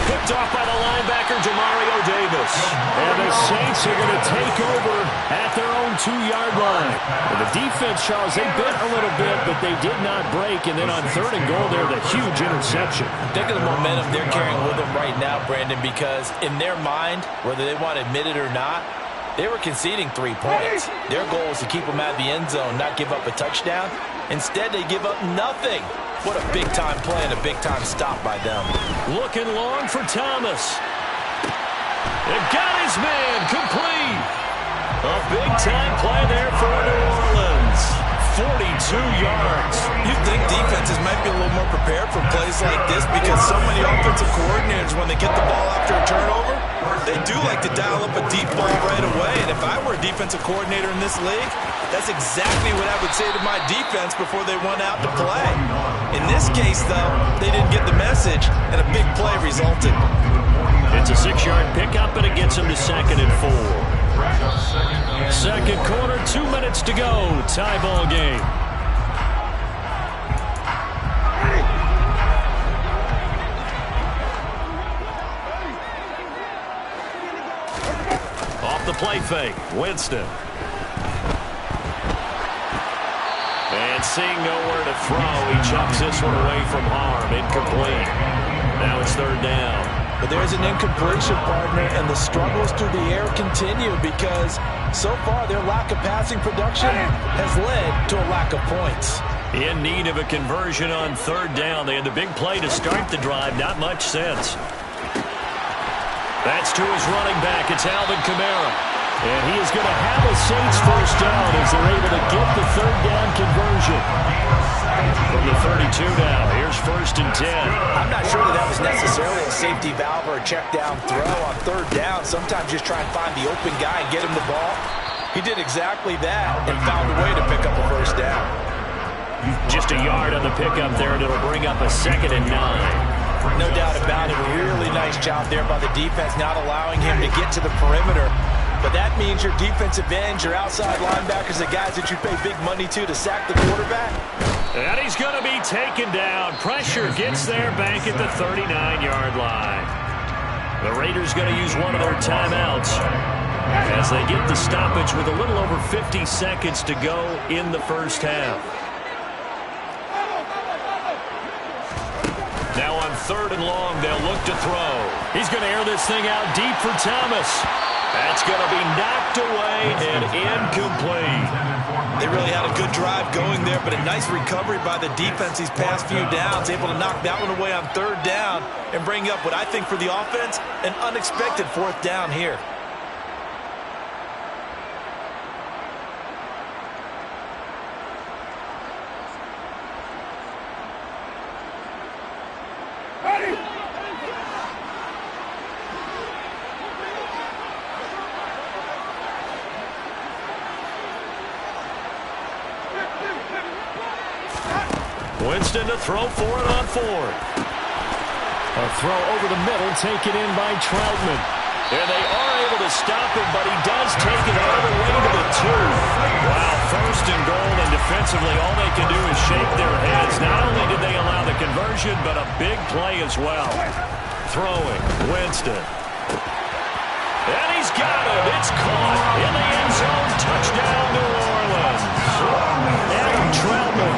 Picked off by the linebacker, Demario Davis. And the Saints are going to take over at their own 2-yard line. And the defense, Charles, they bit a little bit, but they did not break. And then on 3rd and goal there, the huge interception. Think of the momentum they're carrying with them right now, Brandon, because in their mind, whether they want to admit it or not, they were conceding 3 points. Their goal is to keep them out of the end zone, not give up a touchdown. Instead, they give up nothing. What a big-time play and a big-time stop by them. Looking long for Thomas. They've got his man complete. A big-time play there for New Orleans. 42 yards. You'd think defenses might be a little more prepared for plays like this because so many offensive coordinators, when they get the ball after a turnover, they do like to dial up a deep ball right away. And if I were a defensive coordinator in this league, that's exactly what I would say to my defense before they went out to play. In this case, though, they didn't get the message, and a big play resulted. It's a 6-yard pickup, and it gets them to 2nd and 4. Second quarter, 2 minutes to go. Tie ball game. Off the play fake, Winston. And seeing nowhere to throw, he chucks this one away from harm. Incomplete. Now it's 3rd down. But there's an incompletion, partner, and the struggles through the air continue because so far their lack of passing production has led to a lack of points. In need of a conversion on 3rd down. They had the big play to start the drive. Not much sense. That's to his running back. It's Alvin Kamara. And he is going to have a Saints first down as they're able to get the 3rd down conversion. From the 32 now, here's 1st and 10. I'm not sure that was necessarily a safety valve or a check down throw on 3rd down. Sometimes just try and find the open guy and get him the ball. He did exactly that and found a way to pick up a 1st down. Just a yard on the pickup there, and it'll bring up a 2nd and 9. No doubt about it. A really nice job there by the defense, not allowing him to get to the perimeter. But that means your defensive ends, your outside linebackers, the guys that you pay big money to sack the quarterback. And he's going to be taken down. Pressure gets there back at the 39-yard line. The Raiders going to use one of their timeouts as they get the stoppage with a little over 50 seconds to go in the first half. Now on 3rd and long, they'll look to throw. He's going to air this thing out deep for Thomas. That's going to be knocked away and incomplete. They really had a good drive going there, but a nice recovery by the defense these past few downs, able to knock that one away on 3rd down and bring up what I think for the offense, an unexpected 4th down here. Winston to throw for it on 4th. A throw over the middle taken in by Troutman. And they are able to stop him, but he does take it all the way to the 2. Wow, 1st and goal, and defensively all they can do is shake their heads. Not only did they allow the conversion, but a big play as well. Throwing, Winston. And he's got it. It's caught in the end zone. Touchdown, New Orleans. Adam Troutman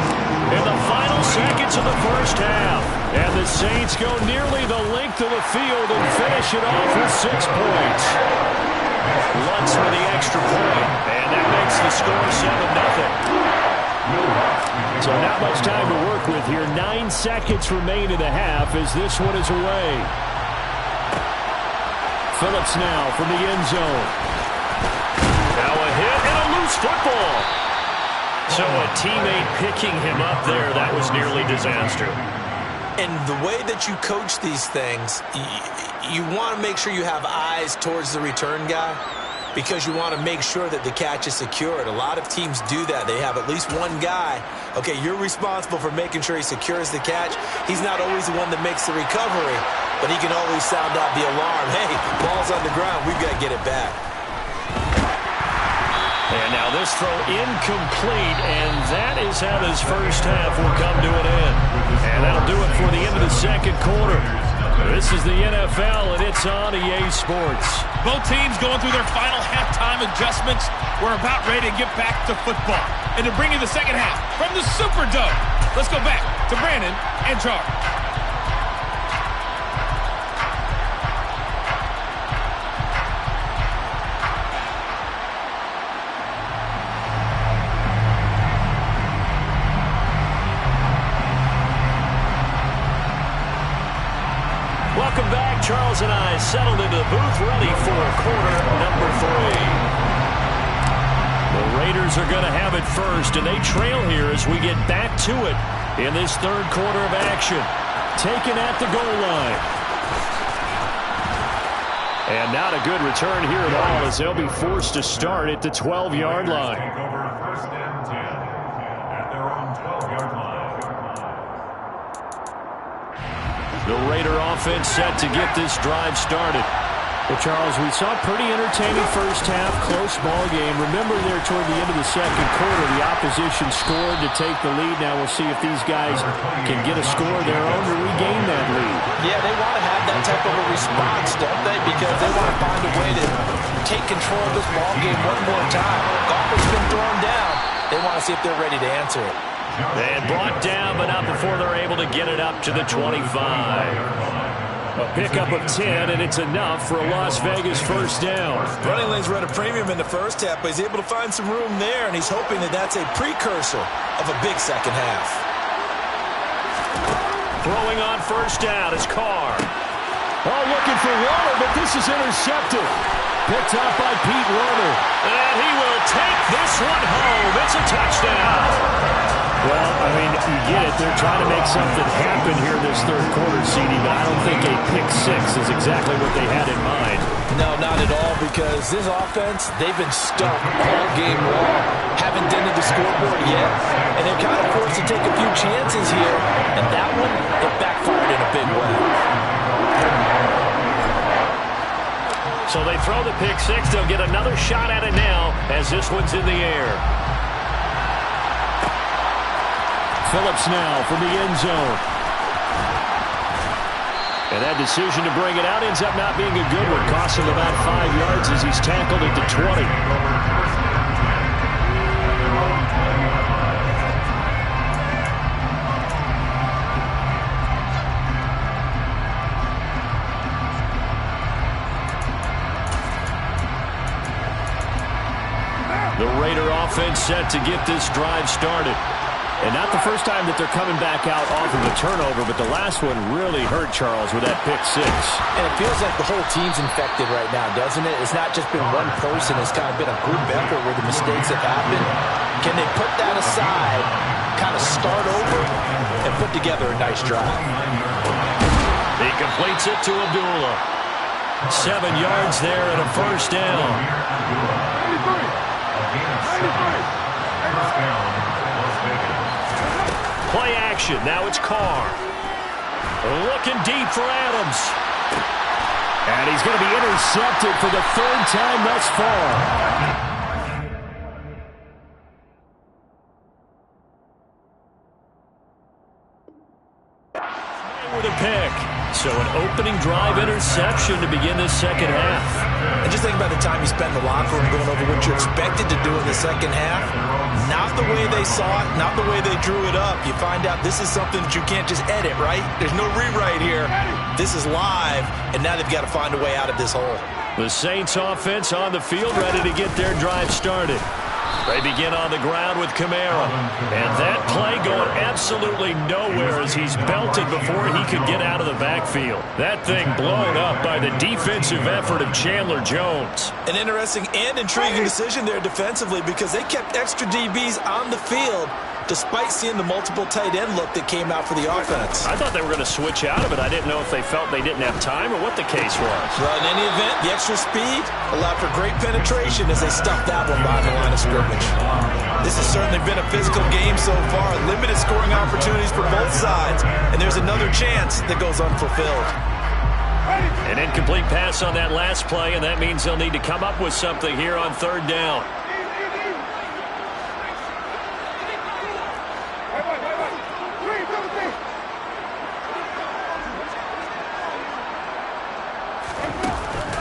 in the final seconds of the first half. And the Saints go nearly the length of the field and finish it off with 6 points. Lutz for the extra point, and that makes the score 7-0. So not much time to work with here. 9 seconds remain in the half as this one is away. Phillips now from the end zone. Now a hit and a loose football. So a teammate picking him up there, that was nearly disaster. And the way that you coach these things, you want to make sure you have eyes towards the return guy. because you want to make sure that the catch is secured. A lot of teams do that. They have at least one guy. Okay, you're responsible for making sure he secures the catch. He's not always the one that makes the recovery, but he can always sound out the alarm. Hey, ball's on the ground. We've got to get it back. And now this throw incomplete, and that is how this first half will come to an end. And that'll do it for the end of the second quarter. This is the NFL, and it's on EA Sports. Both teams going through their final halftime adjustments. We're about ready to get back to football. And to bring you the second half from the Superdome, let's go back to Brandon and Charles. Welcome back. Charles and I settled into the booth, ready for quarter number 3. The Raiders are going to have it first, and they trail here as we get back to it in this third quarter of action. Taken at the goal line. And not a good return here at all, as they'll be forced to start at the 12-yard line. Take over first and 10 at their own 12-yard line. The Raider offense set to get this drive started. Well, Charles, we saw a pretty entertaining first half, close ball game. Remember there toward the end of the second quarter, the opposition scored to take the lead. Now we'll see if these guys can get a score of their own to regain that lead. Yeah, they want to have that type of a response, don't they? Because they want to find a way to take control of this ball game one more time. Golfer's been thrown down. They want to see if they're ready to answer it. And brought down, but not before they're able to get it up to the 25. A pickup of 10, and it's enough for a Las Vegas first down. Running lanes were at a premium in the first half, but he's able to find some room there, and he's hoping that that's a precursor of a big second half. Throwing on first down is Carr. Oh, looking for Warner, but this is intercepted. Picked up by Pete Warner. And he will take this one home. It's a touchdown. Well, I mean, you get it. They're trying to make something happen here this third quarter, CD, but I don't think a pick six is exactly what they had in mind. No, not at all, because this offense, they've been stuck all game long. Haven't dented the scoreboard yet, and they're kind of forced to take a few chances here, and that one, it backfired in a big way. So they throw the pick six. They'll get another shot at it now as this one's in the air. Phillips now from the end zone. And that decision to bring it out ends up not being a good one. Costs him about 5 yards as he's tackled at the 20. The Raider offense set to get this drive started. And not the first time that they're coming back out off of a turnover, but the last one really hurt Charles with that pick six. And it feels like the whole team's infected right now, doesn't it? It's not just been one person. It's kind of been a group effort where the mistakes have happened. Can they put that aside, kind of start over, and put together a nice drive? He completes it to Abdullah. 7 yards there and a first down. Play action. Now it's Carr. Looking deep for Adams. And he's going to be intercepted for the third time thus far. With a pick. So an opening drive interception to begin this second half. And just think about the time you spent in the locker room going over what you expected to do in the second half. Not the way they saw it, not the way they drew it up. You find out this is something that you can't just edit, right? There's no rewrite here. This is live, and now they've got to find a way out of this hole. The Saints offense on the field, ready to get their drive started. They begin on the ground with Kamara. And that play going absolutely nowhere as he's belted before he could get out of the backfield. That thing blown up by the defensive effort of Chandler Jones. An interesting and intriguing decision there defensively because they kept extra DBs on the field, despite seeing the multiple tight end look that came out for the offense. I thought they were going to switch out of it. I didn't know if they felt they didn't have time or what the case was. Well, in any event, the extra speed allowed for great penetration as they stuffed that one behind the line of scrimmage. This has certainly been a physical game so far. Limited scoring opportunities for both sides, and there's another chance that goes unfulfilled. An incomplete pass on that last play, and that means they'll need to come up with something here on third down.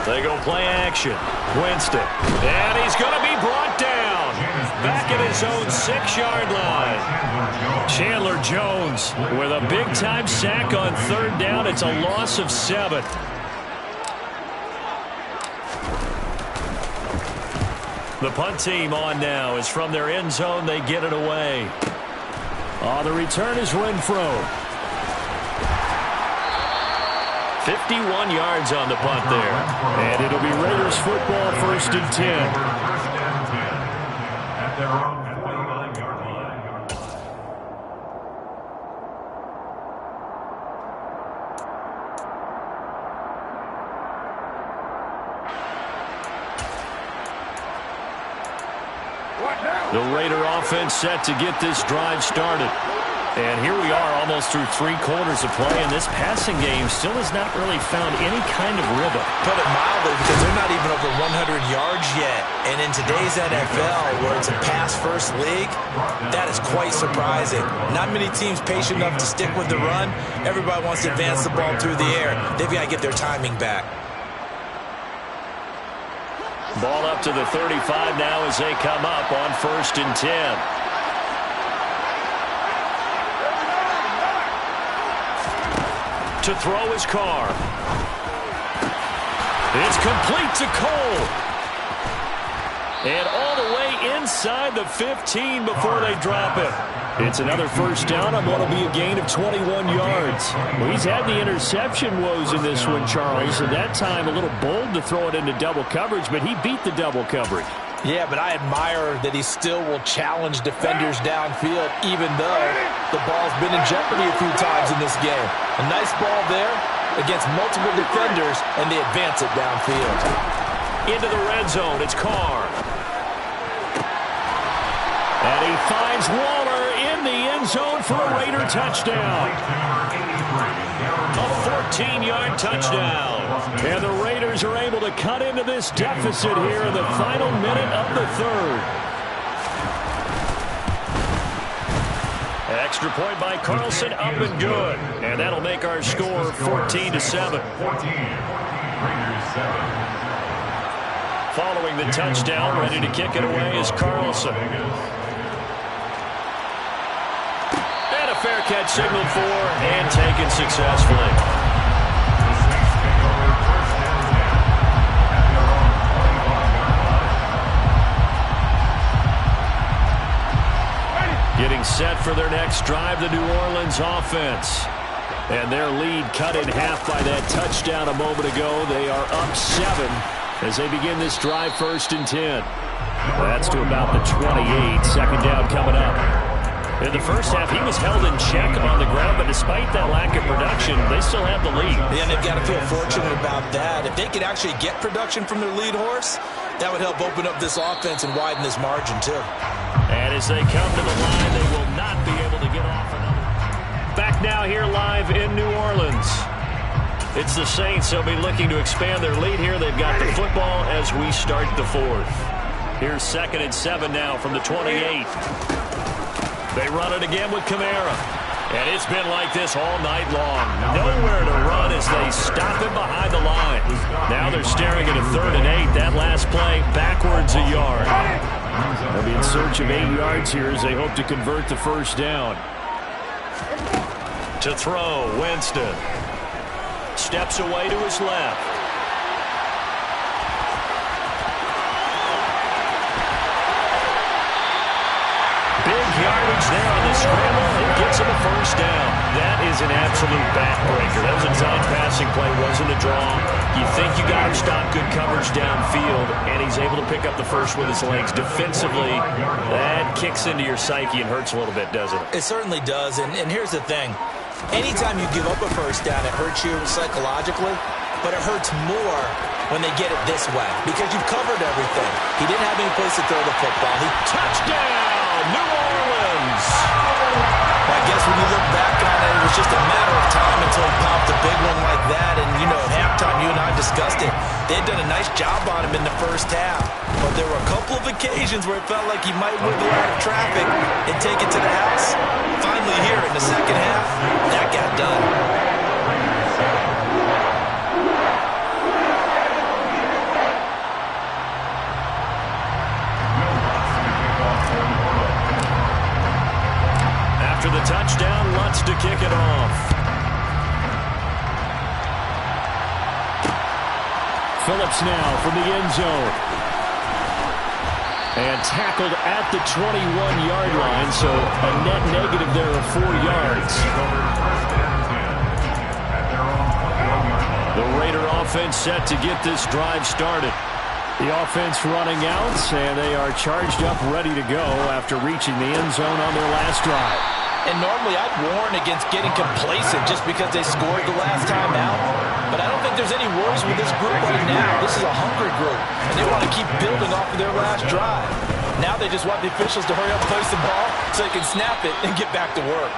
They go play action. Winston. And he's going to be brought down. Back at his own 6-yard line. Chandler Jones with a big-time sack on third down. It's a loss of 7. The punt team on now is from their end zone. They get it away. The return is Renfro. 51 yards on the punt there. And it'll be Raiders football, 1st and 10. At their own 49-yard line. The Raider offense set to get this drive started. And here we are almost through 3 quarters of play, and this passing game still has not really found any kind of rhythm. Put it mildly, because they're not even over 100 yards yet. And in today's NFL, where it's a pass-first league, that is quite surprising. Not many teams patient enough to stick with the run. Everybody wants to advance the ball through the air. They've got to get their timing back. Ball up to the 35 now as they come up on 1st and 10. To throw his car. It's complete to Cole. And all the way inside the 15 before they drop it. It's another first down on what will be a gain of 21 yards. Well, he's had the interception woes in this one, Charles, and that time a little bold to throw it into double coverage, but he beat the double coverage. Yeah, but I admire that he still will challenge defenders downfield, even though the ball's been in jeopardy a few times in this game. A nice ball there against multiple defenders, and they advance it downfield. Into the red zone, it's Carr. And he finds Waller in the end zone for a Raider touchdown. A 14-yard touchdown. And the Raiders are able to cut into this deficit here in the final minute of the 3rd. Extra point by Carlson, up and good. And that'll make our score 14-7. Following the touchdown, ready to kick it away is Carlson. And a fair catch signaled for and taken successfully. Getting set for their next drive, the New Orleans offense. And their lead cut in half by that touchdown a moment ago. They are up 7 as they begin this drive, 1st and 10. That's to about the 28. Second down coming up. In the first half, he was held in check on the ground, but despite that lack of production, they still have the lead. Yeah, and they've got to feel fortunate about that. If they could actually get production from their lead horse, that would help open up this offense and widen this margin, too. And as they come to the line, they will not be able to get off another. Back now here live in New Orleans. It's the Saints. They'll be looking to expand their lead here. They've got the football as we start the 4th. Here's 2nd and 7 now from the 28. They run it again with Kamara. And it's been like this all night long. Nowhere to run as they stop him behind the line. Now they're staring at a 3rd and 8. That last play, backwards a yard. They'll be in search of 8 yards here as they hope to convert the first down. To throw, Winston. Steps away to his left. Big yardage there on the scramble and gets him a first down. That is an absolute backbreaker. That was a tight passing play, wasn't a draw. You think you got him stopped, good coverage downfield, and he's able to pick up the first with his legs. Defensively, that kicks into your psyche and hurts a little bit, doesn't it? It certainly does, and here's the thing. Anytime you give up a first down, it hurts you psychologically, but it hurts more when they get it this way because you've covered everything. He didn't have any place to throw the football. Touchdown, New Orleans! I guess when you look back on it, it was just a matter of time until he popped a big one like that. And, you know, at halftime, you and I discussed it. They had done a nice job on him in the first half. But there were a couple of occasions where it felt like he might wiggle out of traffic and take it to the house. Finally here in the second half, that got done. After the touchdown, Lutz to kick it off. Phillips now from the end zone. And tackled at the 21-yard line, so a net negative there of 4 yards. The Raider offense set to get this drive started. The offense running out, and they are charged up, ready to go after reaching the end zone on their last drive. And normally I'd warn against getting complacent just because they scored the last time out. But I don't think there's any worries with this group right now. This is a hungry group, and they want to keep building off of their last drive. Now they just want the officials to hurry up and place the ball so they can snap it and get back to work.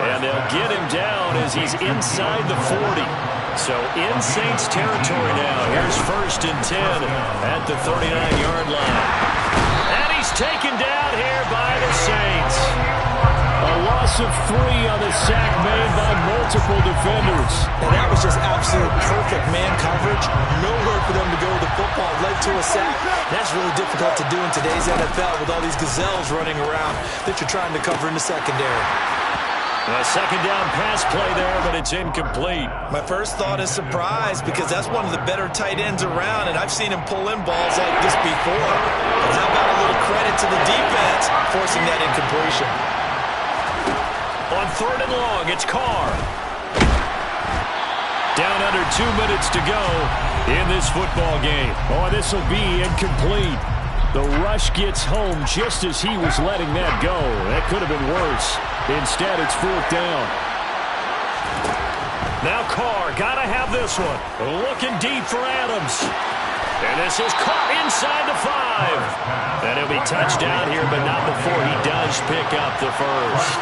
And they'll get him down as he's inside the 40. So in Saints territory now. Here's 1st and 10 at the 39-yard line. And he's taken down here by the Saints. A loss of 3 on the sack made by multiple defenders. And that was just absolute perfect man coverage. Nowhere for them to go with the football. Led to a sack. That's really difficult to do in today's NFL with all these gazelles running around that you're trying to cover in the secondary. A second down pass play there, but it's incomplete. My first thought is surprise because that's one of the better tight ends around, and I've seen him pull in balls like this before. But how about a little credit to the defense forcing that incompletion? On 3rd and long, it's Carr. Down under 2 minutes to go in this football game. Oh, this will be incomplete. The rush gets home just as he was letting that go. That could have been worse. Instead, it's 4th down. Now Carr, gotta have this one. Looking deep for Adams. And this is caught inside the 5. And he'll be touched down here, but not before he does pick up the first.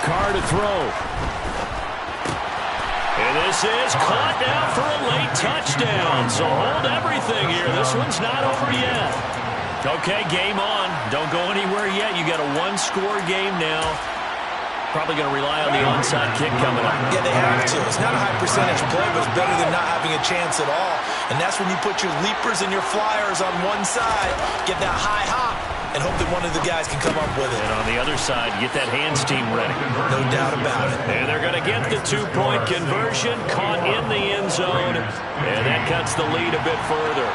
Carr to throw. And this is caught down for a late touchdown. So hold everything here. This one's not over yet. Okay, game on. Don't go anywhere yet. You got a 1-score game now. Probably going to rely on the onside kick coming up. Yeah, they have to. It's not a high percentage play, but it's better than not having a chance at all. And that's when you put your leapers and your flyers on one side, get that high hop, and hope that one of the guys can come up with it. And on the other side, get that hands team ready. No doubt about it. And they're going to get the 2-point conversion, caught in the end zone, and that cuts the lead a bit further.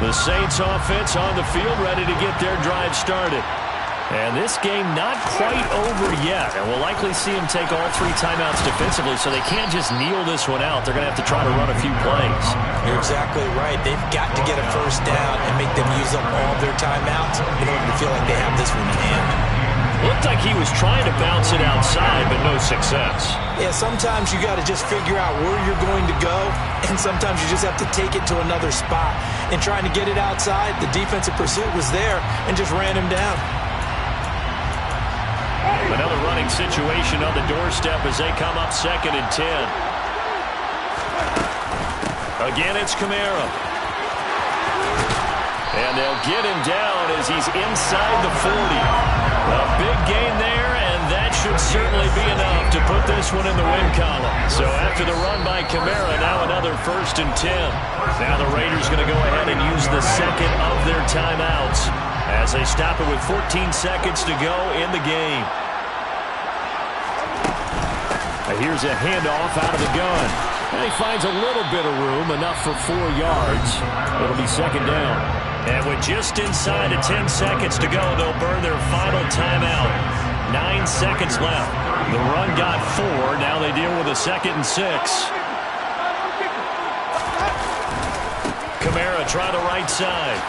The Saints offense on the field ready to get their drive started. And this game not quite over yet. And we'll likely see them take all 3 timeouts defensively, so they can't just kneel this one out. They're going to have to try to run a few plays. You're exactly right. They've got to get a first down and make them use up all their timeouts in order to feel like they have this one in hand. Looked like he was trying to bounce it outside, but no success. Yeah, sometimes you got to just figure out where you're going to go, and sometimes you just have to take it to another spot. And trying to get it outside, the defensive pursuit was there and just ran him down. Another running situation on the doorstep as they come up 2nd and 10. Again, it's Kamara. And they'll get him down as he's inside the 40. A big gain there, and that should certainly be enough to put this one in the win column. So after the run by Kamara, now another 1st and 10. Now the Raiders going to go ahead and use the second of their timeouts as they stop it with 14 seconds to go in the game. Here's a handoff out of the gun. And he finds a little bit of room, enough for 4 yards. It'll be second down. And with just inside of 10 seconds to go, they'll burn their final timeout. 9 seconds left. The run got 4. Now they deal with a 2nd and 6. Kamara try the right side.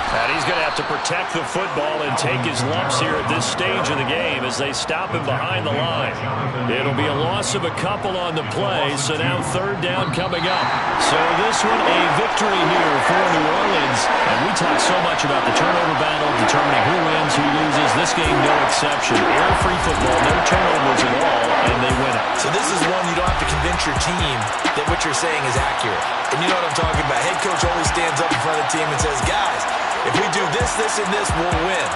And he's going to have to protect the football and take his lumps here at this stage of the game as they stop him behind the line. It'll be a loss of a couple on the play, so now 3rd down coming up. So this one a victory here for New Orleans. And we talk so much about the turnover battle, determining who wins, who loses. This game, no exception. Error-free football, no turnovers at all, and they win it. So this is one you don't have to convince your team that what you're saying is accurate. And you know what I'm talking about. Head coach always stands up in front of the team and says, guys, if we do this, this, and this, we'll win.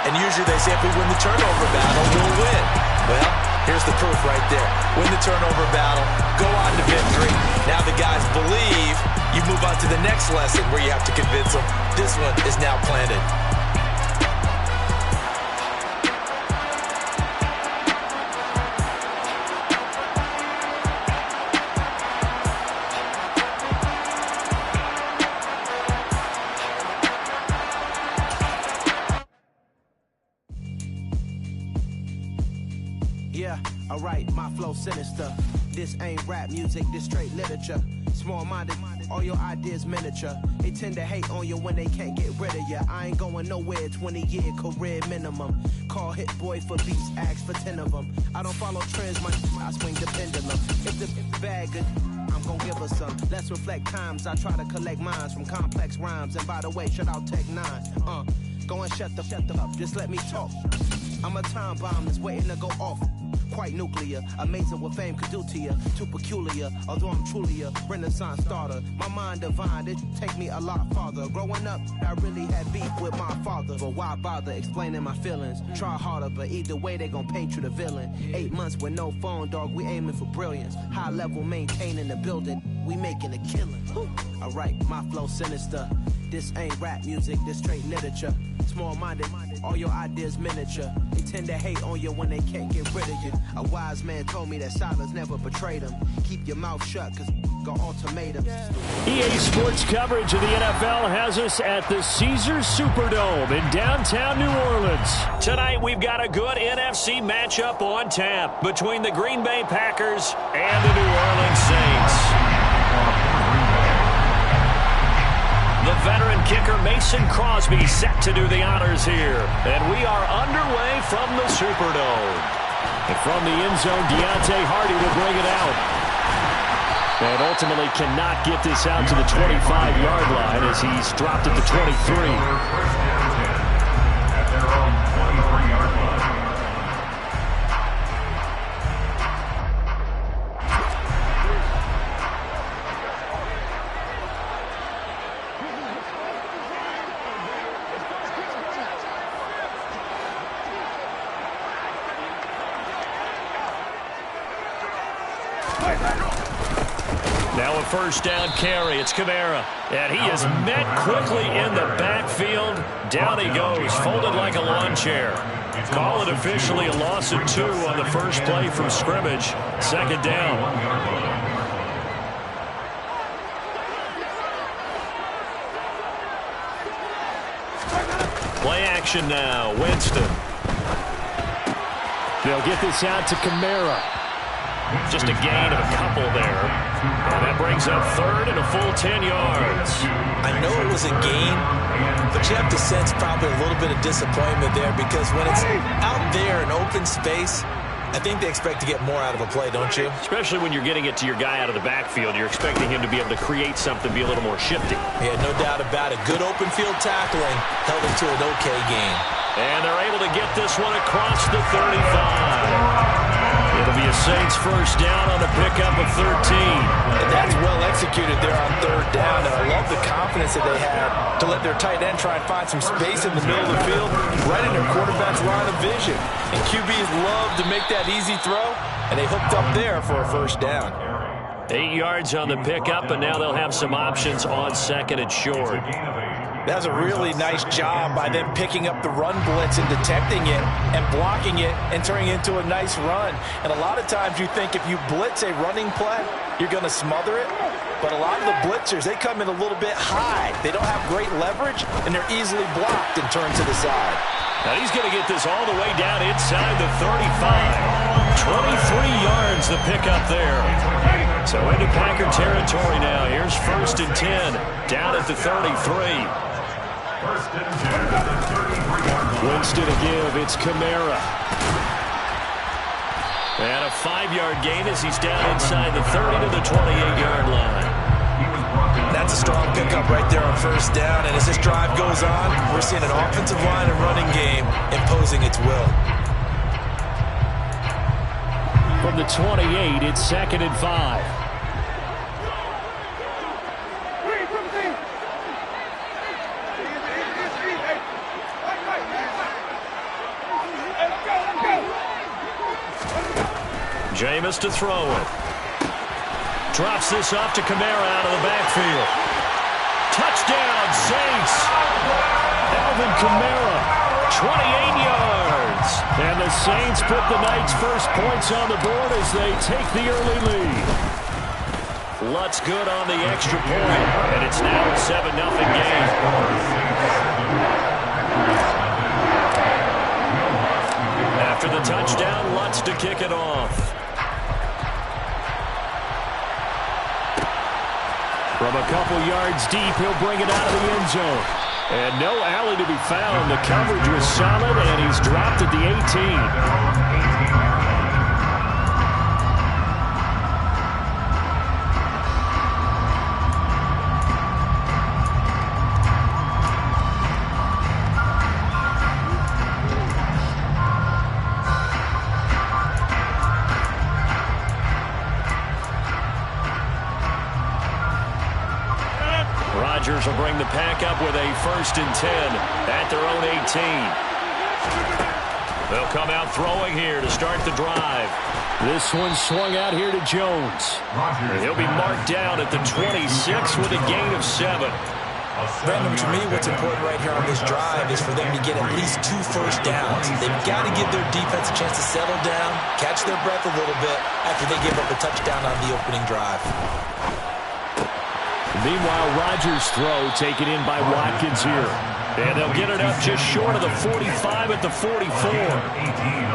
And usually they say if we win the turnover battle, we'll win. Well, here's the proof right there. Win the turnover battle, go on to victory. Now the guys believe. You move on to the next lesson where you have to convince them. This one is now planted. Yeah, alright, my flow sinister. This ain't rap music, this straight literature. Small-minded, all your ideas miniature. They tend to hate on you when they can't get rid of you. I ain't going nowhere, 20-year career minimum. Call hit boy for beats, ask for 10 of them. I don't follow trends, I swing the pendulum. If the bag good, I'm gonna give her some. Let's reflect times, I try to collect minds from complex rhymes. And by the way, shout out Tech 9. Go and shut the up, just let me talk. I'm a time bomb that's waiting to go off. Quite nuclear, amazing what fame could do to you. Too peculiar, although I'm truly a renaissance starter. My mind divine, it take me a lot farther. Growing up, I really had beef with my father. But why bother explaining my feelings? Try harder, but either way they gon' paint you the villain. 8 months with no phone, dog, we aiming for brilliance. High level maintaining the building, we making a killing. Alright, my flow sinister. This ain't rap music, this straight literature. Small-minded, all your ideas miniature. They tend to hate on you when they can't get rid of you. A wise man told me that silence never betrayed him. Keep your mouth shut, cause got ultimatums. EA Sports coverage of the NFL has us at the Caesars Superdome in downtown New Orleans. Tonight we've got a good NFC matchup on tap between the Green Bay Packers and the New Orleans Saints. The veteran kicker Mason Crosby set to do the honors here. And we are underway from the Superdome. And from the end zone, Deontay Hardy will bring it out. And ultimately cannot get this out to the 25-yard line as he's dropped at the 23. At their own 23-yard line. Now a first down carry. It's Kamara. And he is met quickly in the backfield. Down he goes, folded like a lawn chair. Call it officially a loss of 2 on the first play from scrimmage. Second down. Play action now. Winston. They'll get this out to Kamara. Just a gain of a couple there. And that brings up third and a full 10 yards. I know it was a gain, but you have to sense probably a little bit of disappointment there because when it's out there in open space, I think they expect to get more out of a play, don't you? Especially when you're getting it to your guy out of the backfield. You're expecting him to be able to create something, be a little more shifty. Yeah, no doubt about it. Good open field tackling held it to an okay gain. And they're able to get this one across the 35. It'll be a Saints first down on the pickup of 13. And that's well executed there on third down. And I love the confidence that they had to let their tight end try and find some space in the middle of the field, right in their quarterback's line of vision. And QBs love to make that easy throw, and they hooked up there for a first down. 8 yards on the pickup, and now they'll have some options on second and short. That was a really nice job by them picking up the run blitz and detecting it and blocking it and turning it into a nice run. And a lot of times you think if you blitz a running play, you're going to smother it. But a lot of the blitzers, they come in a little bit high. They don't have great leverage, and they're easily blocked and turned to the side. Now he's going to get this all the way down inside the 35. 23 yards the pickup there. So into Packer territory now. Here's 1st and 10 down at the 33. Winston to give. It's Kamara. And a 5-yard gain as he's down inside the 30 to the 28-yard line. That's a strong pickup right there on first down. And as this drive goes on, we're seeing an offensive line and running game imposing its will. From the 28, it's 2nd and 5. Jameis to throw it. Drops this off to Kamara out of the backfield. Touchdown, Saints. Alvin Kamara, 28 yards. And the Saints put the night's first points on the board as they take the early lead. Lutz good on the extra point, and it's now a 7-0 game. After the touchdown, Lutz to kick it off. From a couple yards deep, he'll bring it out of the end zone. And no alley to be found. The coverage was solid, and he's dropped at the 18. Rodgers will bring the pack up with a 1st and 10 at their own 18. They'll come out throwing here to start the drive. This one swung out here to Jones. He'll be marked down at the 26 with a gain of 7. Brandon, to me, what's important right here on this drive is for them to get at least 2 first downs. They've got to give their defense a chance to settle down, catch their breath a little bit after they give up a touchdown on the opening drive. Meanwhile, Rodgers' throw taken in by Watkins here. And they'll get it up just short of the 45 at the 44.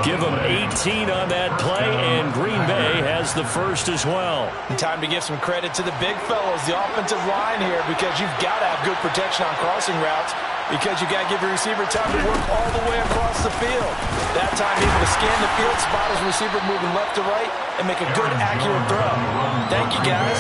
Give them 18 on that play, and Green Bay has the first as well. And time to give some credit to the big fellows, the offensive line here, because you've got to have good protection on crossing routes, because you've got to give your receiver time to work all the way across the field. That time able to scan the field, spot his receiver moving left to right, and make a good, accurate throw. Thank you, guys.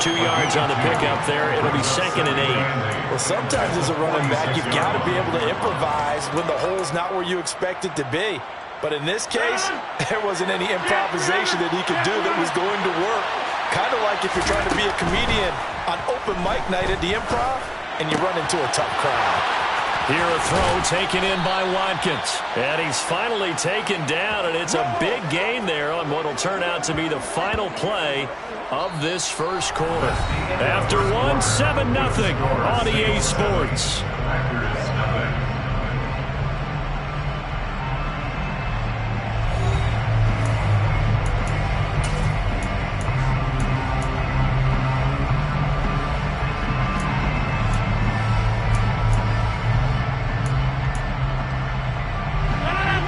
2 yards on the pickup there. It'll be 2nd and 8. Well, sometimes as a running back, you've got to be able to improvise when the hole's not where you expect it to be. But in this case, there wasn't any improvisation that he could do that was going to work. Kind of like if you're trying to be a comedian on open mic night at the Improv and you run into a tough crowd. Here a throw taken in by Watkins. And he's finally taken down, and it's a big gain there on what will turn out to be the final play of this first quarter. After 7-0 on EA Sports.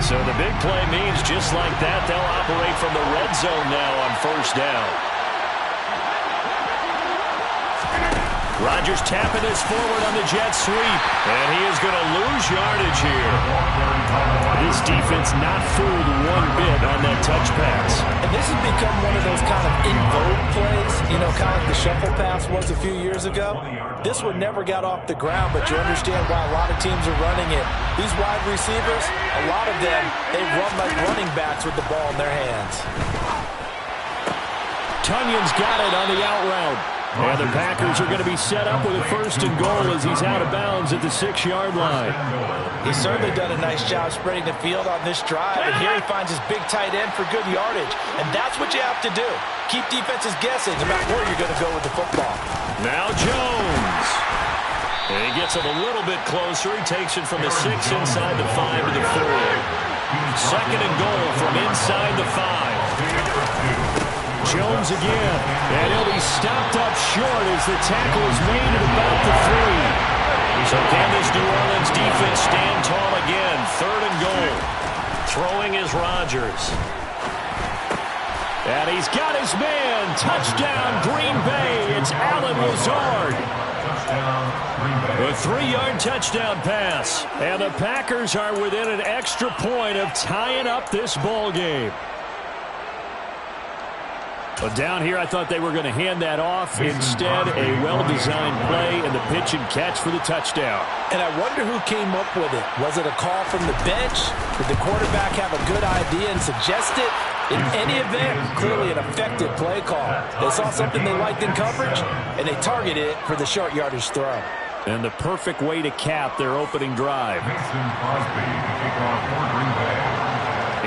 So the big play means just like that, they'll operate from the red zone now on first down. Rodgers tapping this forward on the jet sweep. And he is going to lose yardage here. This defense not fooled one bit on that touch pass. And this has become one of those kind of in vogue plays, you know, kind of like the shuffle pass was a few years ago. This one never got off the ground, but you understand why a lot of teams are running it. These wide receivers, a lot of them, they run like running backs with the ball in their hands. Tunyon's got it on the out route. And the Packers are going to be set up with a 1st and goal as he's out of bounds at the 6-yard line. He's certainly done a nice job spreading the field on this drive, and here he finds his big tight end for good yardage. And that's what you have to do. Keep defenses guessing about where you're going to go with the football. Now Jones. And he gets it a little bit closer. He takes it from the 6 inside the 5 to the 4. 2nd and goal from inside the 5. Jones again, and he'll be stopped up short as the tackle is made at about the 3. So can this New Orleans defense stand tall again? 3rd and goal. Throwing is Rodgers. And he's got his man. Touchdown, Green Bay. It's Allen Lazard. A 3-yard touchdown pass. And the Packers are within an extra point of tying up this ball game. But down here, I thought they were going to hand that off. Instead, a well-designed play and the pitch and catch for the touchdown. And I wonder who came up with it. Was it a call from the bench? Did the quarterback have a good idea and suggest it? In any event, clearly an effective play call. They saw something they liked in coverage, and they targeted it for the short yardage throw. And the perfect way to cap their opening drive.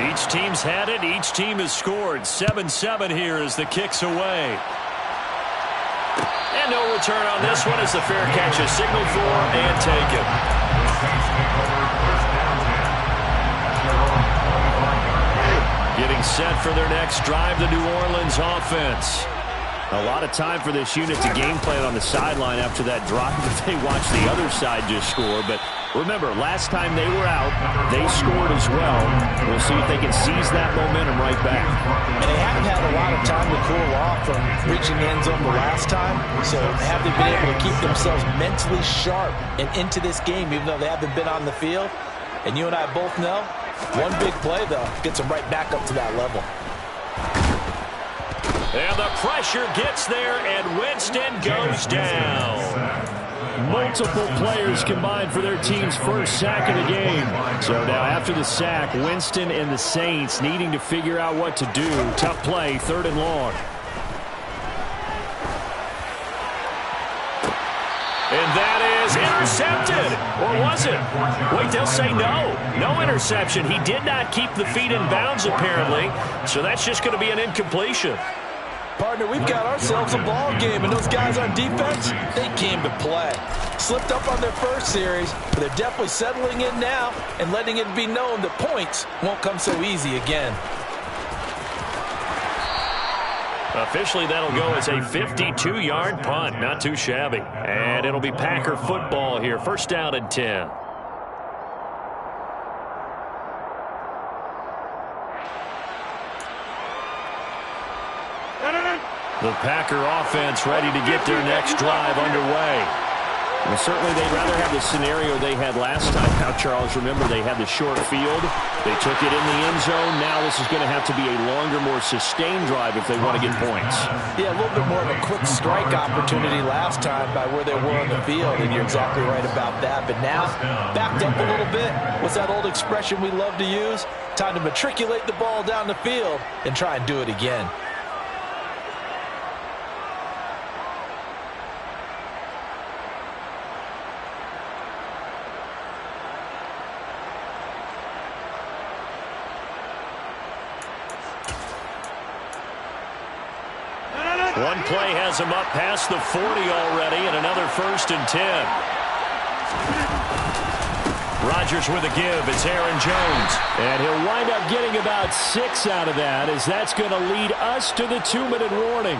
Each team's had it. Each team has scored. 7-7 here as the kick's away. And no return on this one as the fair catch is signaled for and taken. Getting set for their next drive, the New Orleans offense. A lot of time for this unit to game plan on the sideline after that drive that they watched the other side just score. But remember, last time they were out, they scored as well. We'll see if they can seize that momentum right back. And they haven't had a lot of time to cool off from reaching the end zone the last time. So have they been able to keep themselves mentally sharp and into this game, even though they haven't been on the field? And you and I both know, one big play, though, gets them right back up to that level. And the pressure gets there, and Winston goes down. Multiple players combined for their team's first sack of the game. So now after the sack, Winston and the Saints needing to figure out what to do. Tough play, 3rd and long. And that is intercepted. Or was it? Wait, they'll say no. No interception. He did not keep the feet in bounds, apparently. So that's just going to be an incompletion. Partner, we've got ourselves a ball game, and those guys on defense, they came to play. Slipped up on their first series, but they're definitely settling in now and letting it be known that points won't come so easy again. Officially, that'll go as a 52-yard punt. Not too shabby. And it'll be Packer football here. 1st down and 10. The Packer offense ready to get their next drive underway. Well, certainly they'd rather have the scenario they had last time. Now, Charles, remember, they had the short field. They took it in the end zone. Now this is going to have to be a longer, more sustained drive if they want to get points. Yeah, a little bit more of a quick strike opportunity last time by where they were on the field, and you're exactly right about that. But now, backed up a little bit. What's that old expression we love to use? Time to matriculate the ball down the field and try and do it again. One play has him up past the 40 already, and another 1st and 10. Rodgers with a give. It's Aaron Jones. And he'll wind up getting about 6 out of that, as that's going to lead us to the 2-minute warning.